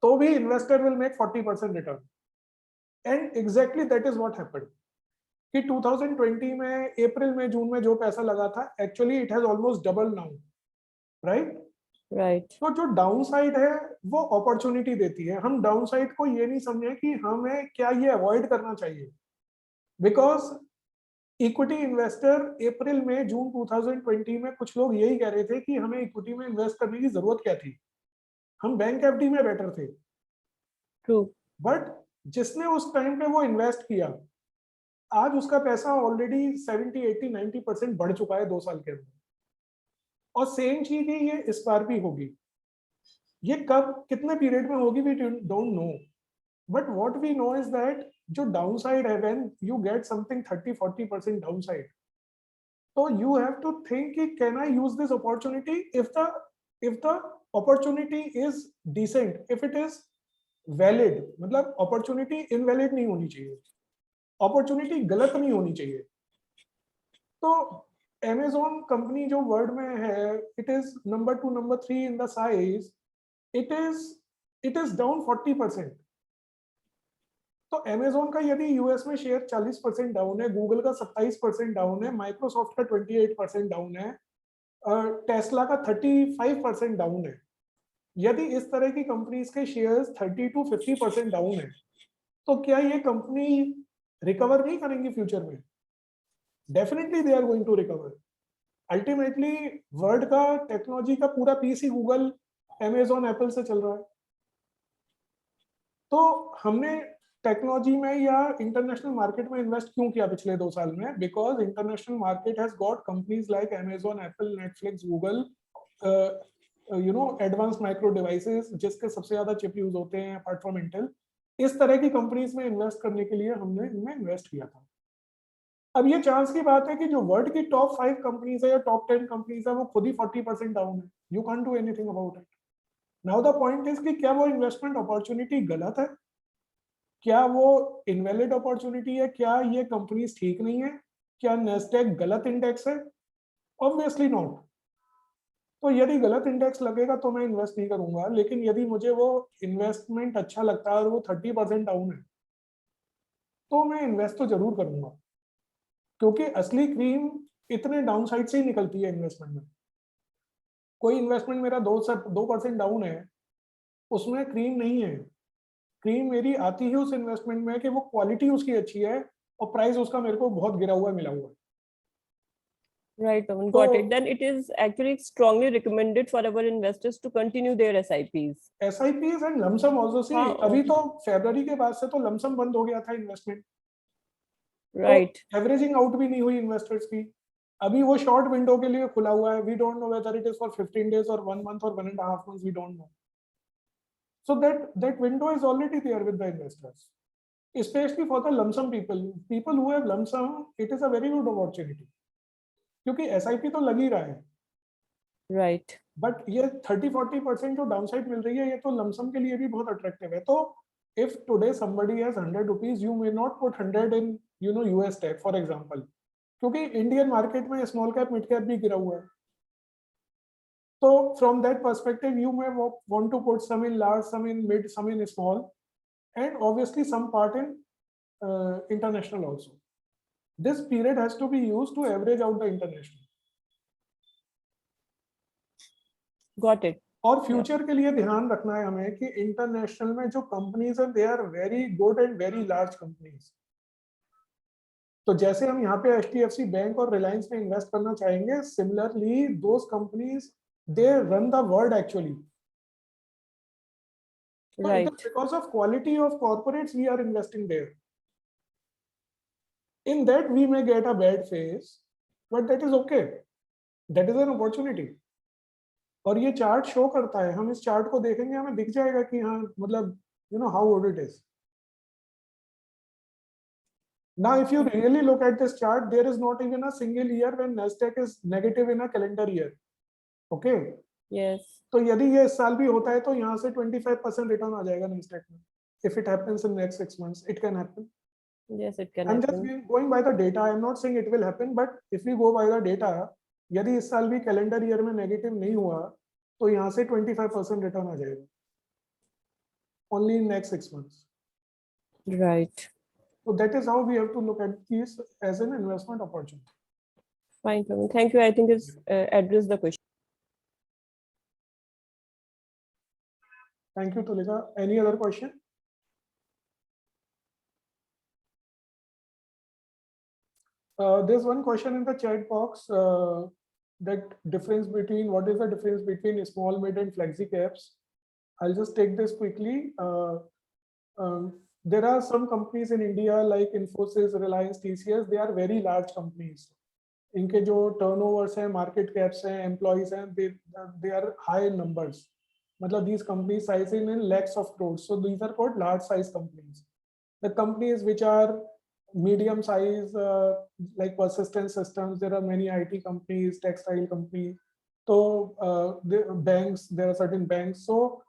तो भी investor will make 40% return. And exactly that is what happened कि 2020 में अप्रैल में जून में जो पैसा लगा था, actually it has almost double now. Right. तो जो डाउन साइड है वो अपॉर्चुनिटी देती है. हम डाउन साइड को ये नहीं समझे कि हमें क्या ये अवॉइड करना चाहिए, बिकॉज इक्विटी इन्वेस्टर अप्रैल में जून 2020 में कुछ लोग यही कह रहे थे कि हमें इक्विटी में इन्वेस्ट करने की जरूरत क्या थी, हम बैंक एफडी में बेटर थे. ट्रू. बट जिसने उस टाइम पे वो इन्वेस्ट किया, आज उसका पैसा ऑलरेडी 70, 80, 90% बढ़ चुका है 2 साल के अंदर. और सेम चीज ही ये इस बार भी होगी. ये कब कितने पीरियड में होगी we don't know, but what we know is that जो डाउन साइड है, when you get something 30-40% downside, तो यू हैव टू थिंक कि can I use this opportunity. If the opportunity is decent, if it is valid, मतलब opportunity invalid नहीं होनी चाहिए, opportunity गलत नहीं होनी चाहिए. तो Amazon कंपनी जो वर्ल्ड में है, it is number 2, number 3 in the size, it is down 40%. तो Amazon का यदि यूएस में शेयर 40% डाउन है, गूगल का 27% डाउन है, माइक्रोसॉफ्ट का 28% डाउन है, टेस्ला का 35% डाउन है. यदि इस तरह की कंपनीज के शेयर्स 30 to 50% डाउन है, तो क्या ये कंपनी रिकवर नहीं करेंगी फ्यूचर में? Definitely they are going to recover. Ultimately world का टेक्नोलॉजी का पूरा पीस ही गूगल, अमेजॉन, एप्पल से चल रहा है. तो हमने टेक्नोलॉजी में या इंटरनेशनल मार्केट में इन्वेस्ट क्यों किया पिछले 2 साल में? Because international market has got companies like Amazon, Apple, Netflix, Google, you know, advance micro devices, जिसके सबसे ज्यादा चिप यूज होते हैं अपार्ट फ्रॉम इंटेल. इस तरह की कंपनीज में इन्वेस्ट करने के लिए हमने इनमें इन्वेस्ट किया था. अब ये चांस की बात है कि जो वर्ल्ड की टॉप 5 कंपनीज है या टॉप 10 कंपनीज है, वो खुद ही 40% डाउन है. You can't do anything about it. Now the point is कि क्या वो इन्वेस्टमेंट अपॉर्चुनिटी गलत है, क्या वो इनवैलिड अपॉर्चुनिटी है, क्या ये कंपनीज ठीक नहीं है, क्या नेस्डैक गलत इंडेक्स है? Obviously not. तो यदि गलत इंडेक्स लगेगा तो मैं इन्वेस्ट नहीं करूंगा, लेकिन यदि मुझे वो इन्वेस्टमेंट अच्छा लगता है और वो 30% डाउन है, तो मैं इन्वेस्ट तो जरूर करूंगा, क्योंकि असली क्रीम इतने डाउन साइड से ही निकलती है इन्वेस्टमेंट में. कोई इन्वेस्टमेंट मेरा 2% डाउन है, उसमें क्रीम नहीं है. क्रीम मेरी आती ही उस इन्वेस्टमेंट में कि वो क्वालिटी उसकी अच्छी है और प्राइस उसका मेरे को बहुत गिरा हुआ मिला हुआ है. Right, Pawan, got So- it. Then it is actually strongly recommended for our investors to continue their SIPs. SIPs and lump sum also. See, हाँ, अभी तो फरवरी के बाद से तो lump sum बंद हो गया था इन्वेस्टमेंट, Right. एवरेजिंग आउट भी नहीं हुई इन्वेस्टर्स की. अभी वो शॉर्ट विंडो के लिए खुला हुआ है. We don't know whether it is for 15 days or 1 month or 1.5 months. We don't know. So that window is already there with the investors, especially for the lump sum people who have lump sum. It is a very good opportunity क्योंकि SIP तो लग ही रहा है. Right. But ये 30-40% जो downside मिल रही है, ये तो लमसम के लिए भी बहुत अट्रैक्टिव है. तो if today somebody has 100 rupees, you may not put 100 in US tech for example, क्योंकि इंडियन मार्केट में स्मॉल कैप मिड कैप भी गिरा हुआ है. तो from that perspective you may want to put some in large, some in mid, some in small, and obviously some part in international also. This period has to be used to average out the international. Got it. और future के लिए ध्यान रखना है हमें कि international में जो कंपनीज है, they are very good and very large companies. तो जैसे हम यहाँ पे HDFC बैंक और रिलायंस में इन्वेस्ट करना चाहेंगे, similarly those companies they run the world actually. Right. Because of quality of corporates we are investing there. In that we may get a bad phase, but that is okay. That is an opportunity. और ये chart show करता है, हम इस chart को देखेंगे हमें दिख जाएगा कि हाँ, मतलब how good it is. Now if you really look at this chart, there is not even a single year when Nasdaq is negative in a calendar year. Okay. Yes. तो यदि ये इस साल भी होता है तो यहाँ से 25% रिटर्न आ जाएगा Nasdaq में. If it happens in next 6 months, it can happen. Yes, it can I'm happen. just going by the data. I'm not saying it will happen, but if we go by the data, यदि इस साल भी calendar year में negative नहीं हुआ तो यहाँ से 25% रिटर्न आ जाएगा. Only in next 6 months. Right. So that is how we have to look at this as an investment opportunity. Fine, Pawan. Thank you. I think it's addressed the question. Thank you, Tulika. Any other question? There's one question in the chat box, that difference between, what is the difference between small, mid and flexi caps? I'll just take this quickly. There are some companies in India like Infosys, Reliance, TCS. They are very large companies. इनके जो turnovers हैं, market caps हैं, employees हैं, they are high numbers. मतलब these companies size in lakhs of crores. So these are called large size companies. The companies which are medium size, like Persistent Systems, there are many IT companies, textile companies. So the banks, there are certain banks. So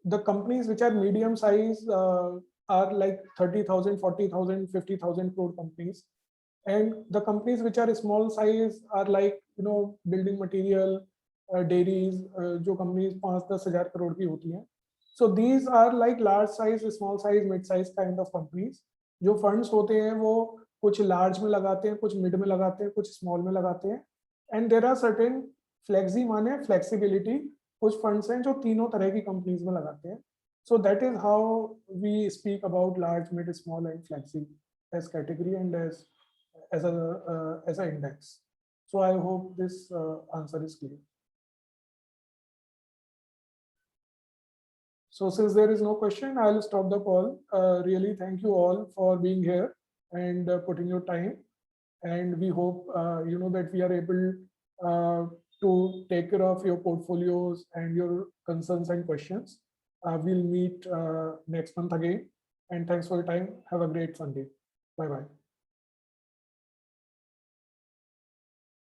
the companies which are medium size are like 30,000, 40,000, 50,000 crore companies. And the companies which are small size are like, building material, dairies, जो companies 5-10 हजार crore की होती हैं. So these are like large size, small size, mid size kind of companies. जो funds होते हैं वो कुछ large में लगाते हैं, कुछ mid में लगाते हैं, कुछ small में लगाते हैं. And there are certain flexi माने flexibility, कुछ funds हैं जो तीनों तरह की companies में लगाते हैं. So that is how we speak about large, mid, small and flexi as category and as an index. So I hope this answer is clear. So since there is no question, I'll stop the call. Really thank you all for being here and putting your time. And we hope that we are able to take care of your portfolios and your concerns and questions. We'll meet next month again. And thanks for your time. Have a great Sunday. Bye-bye.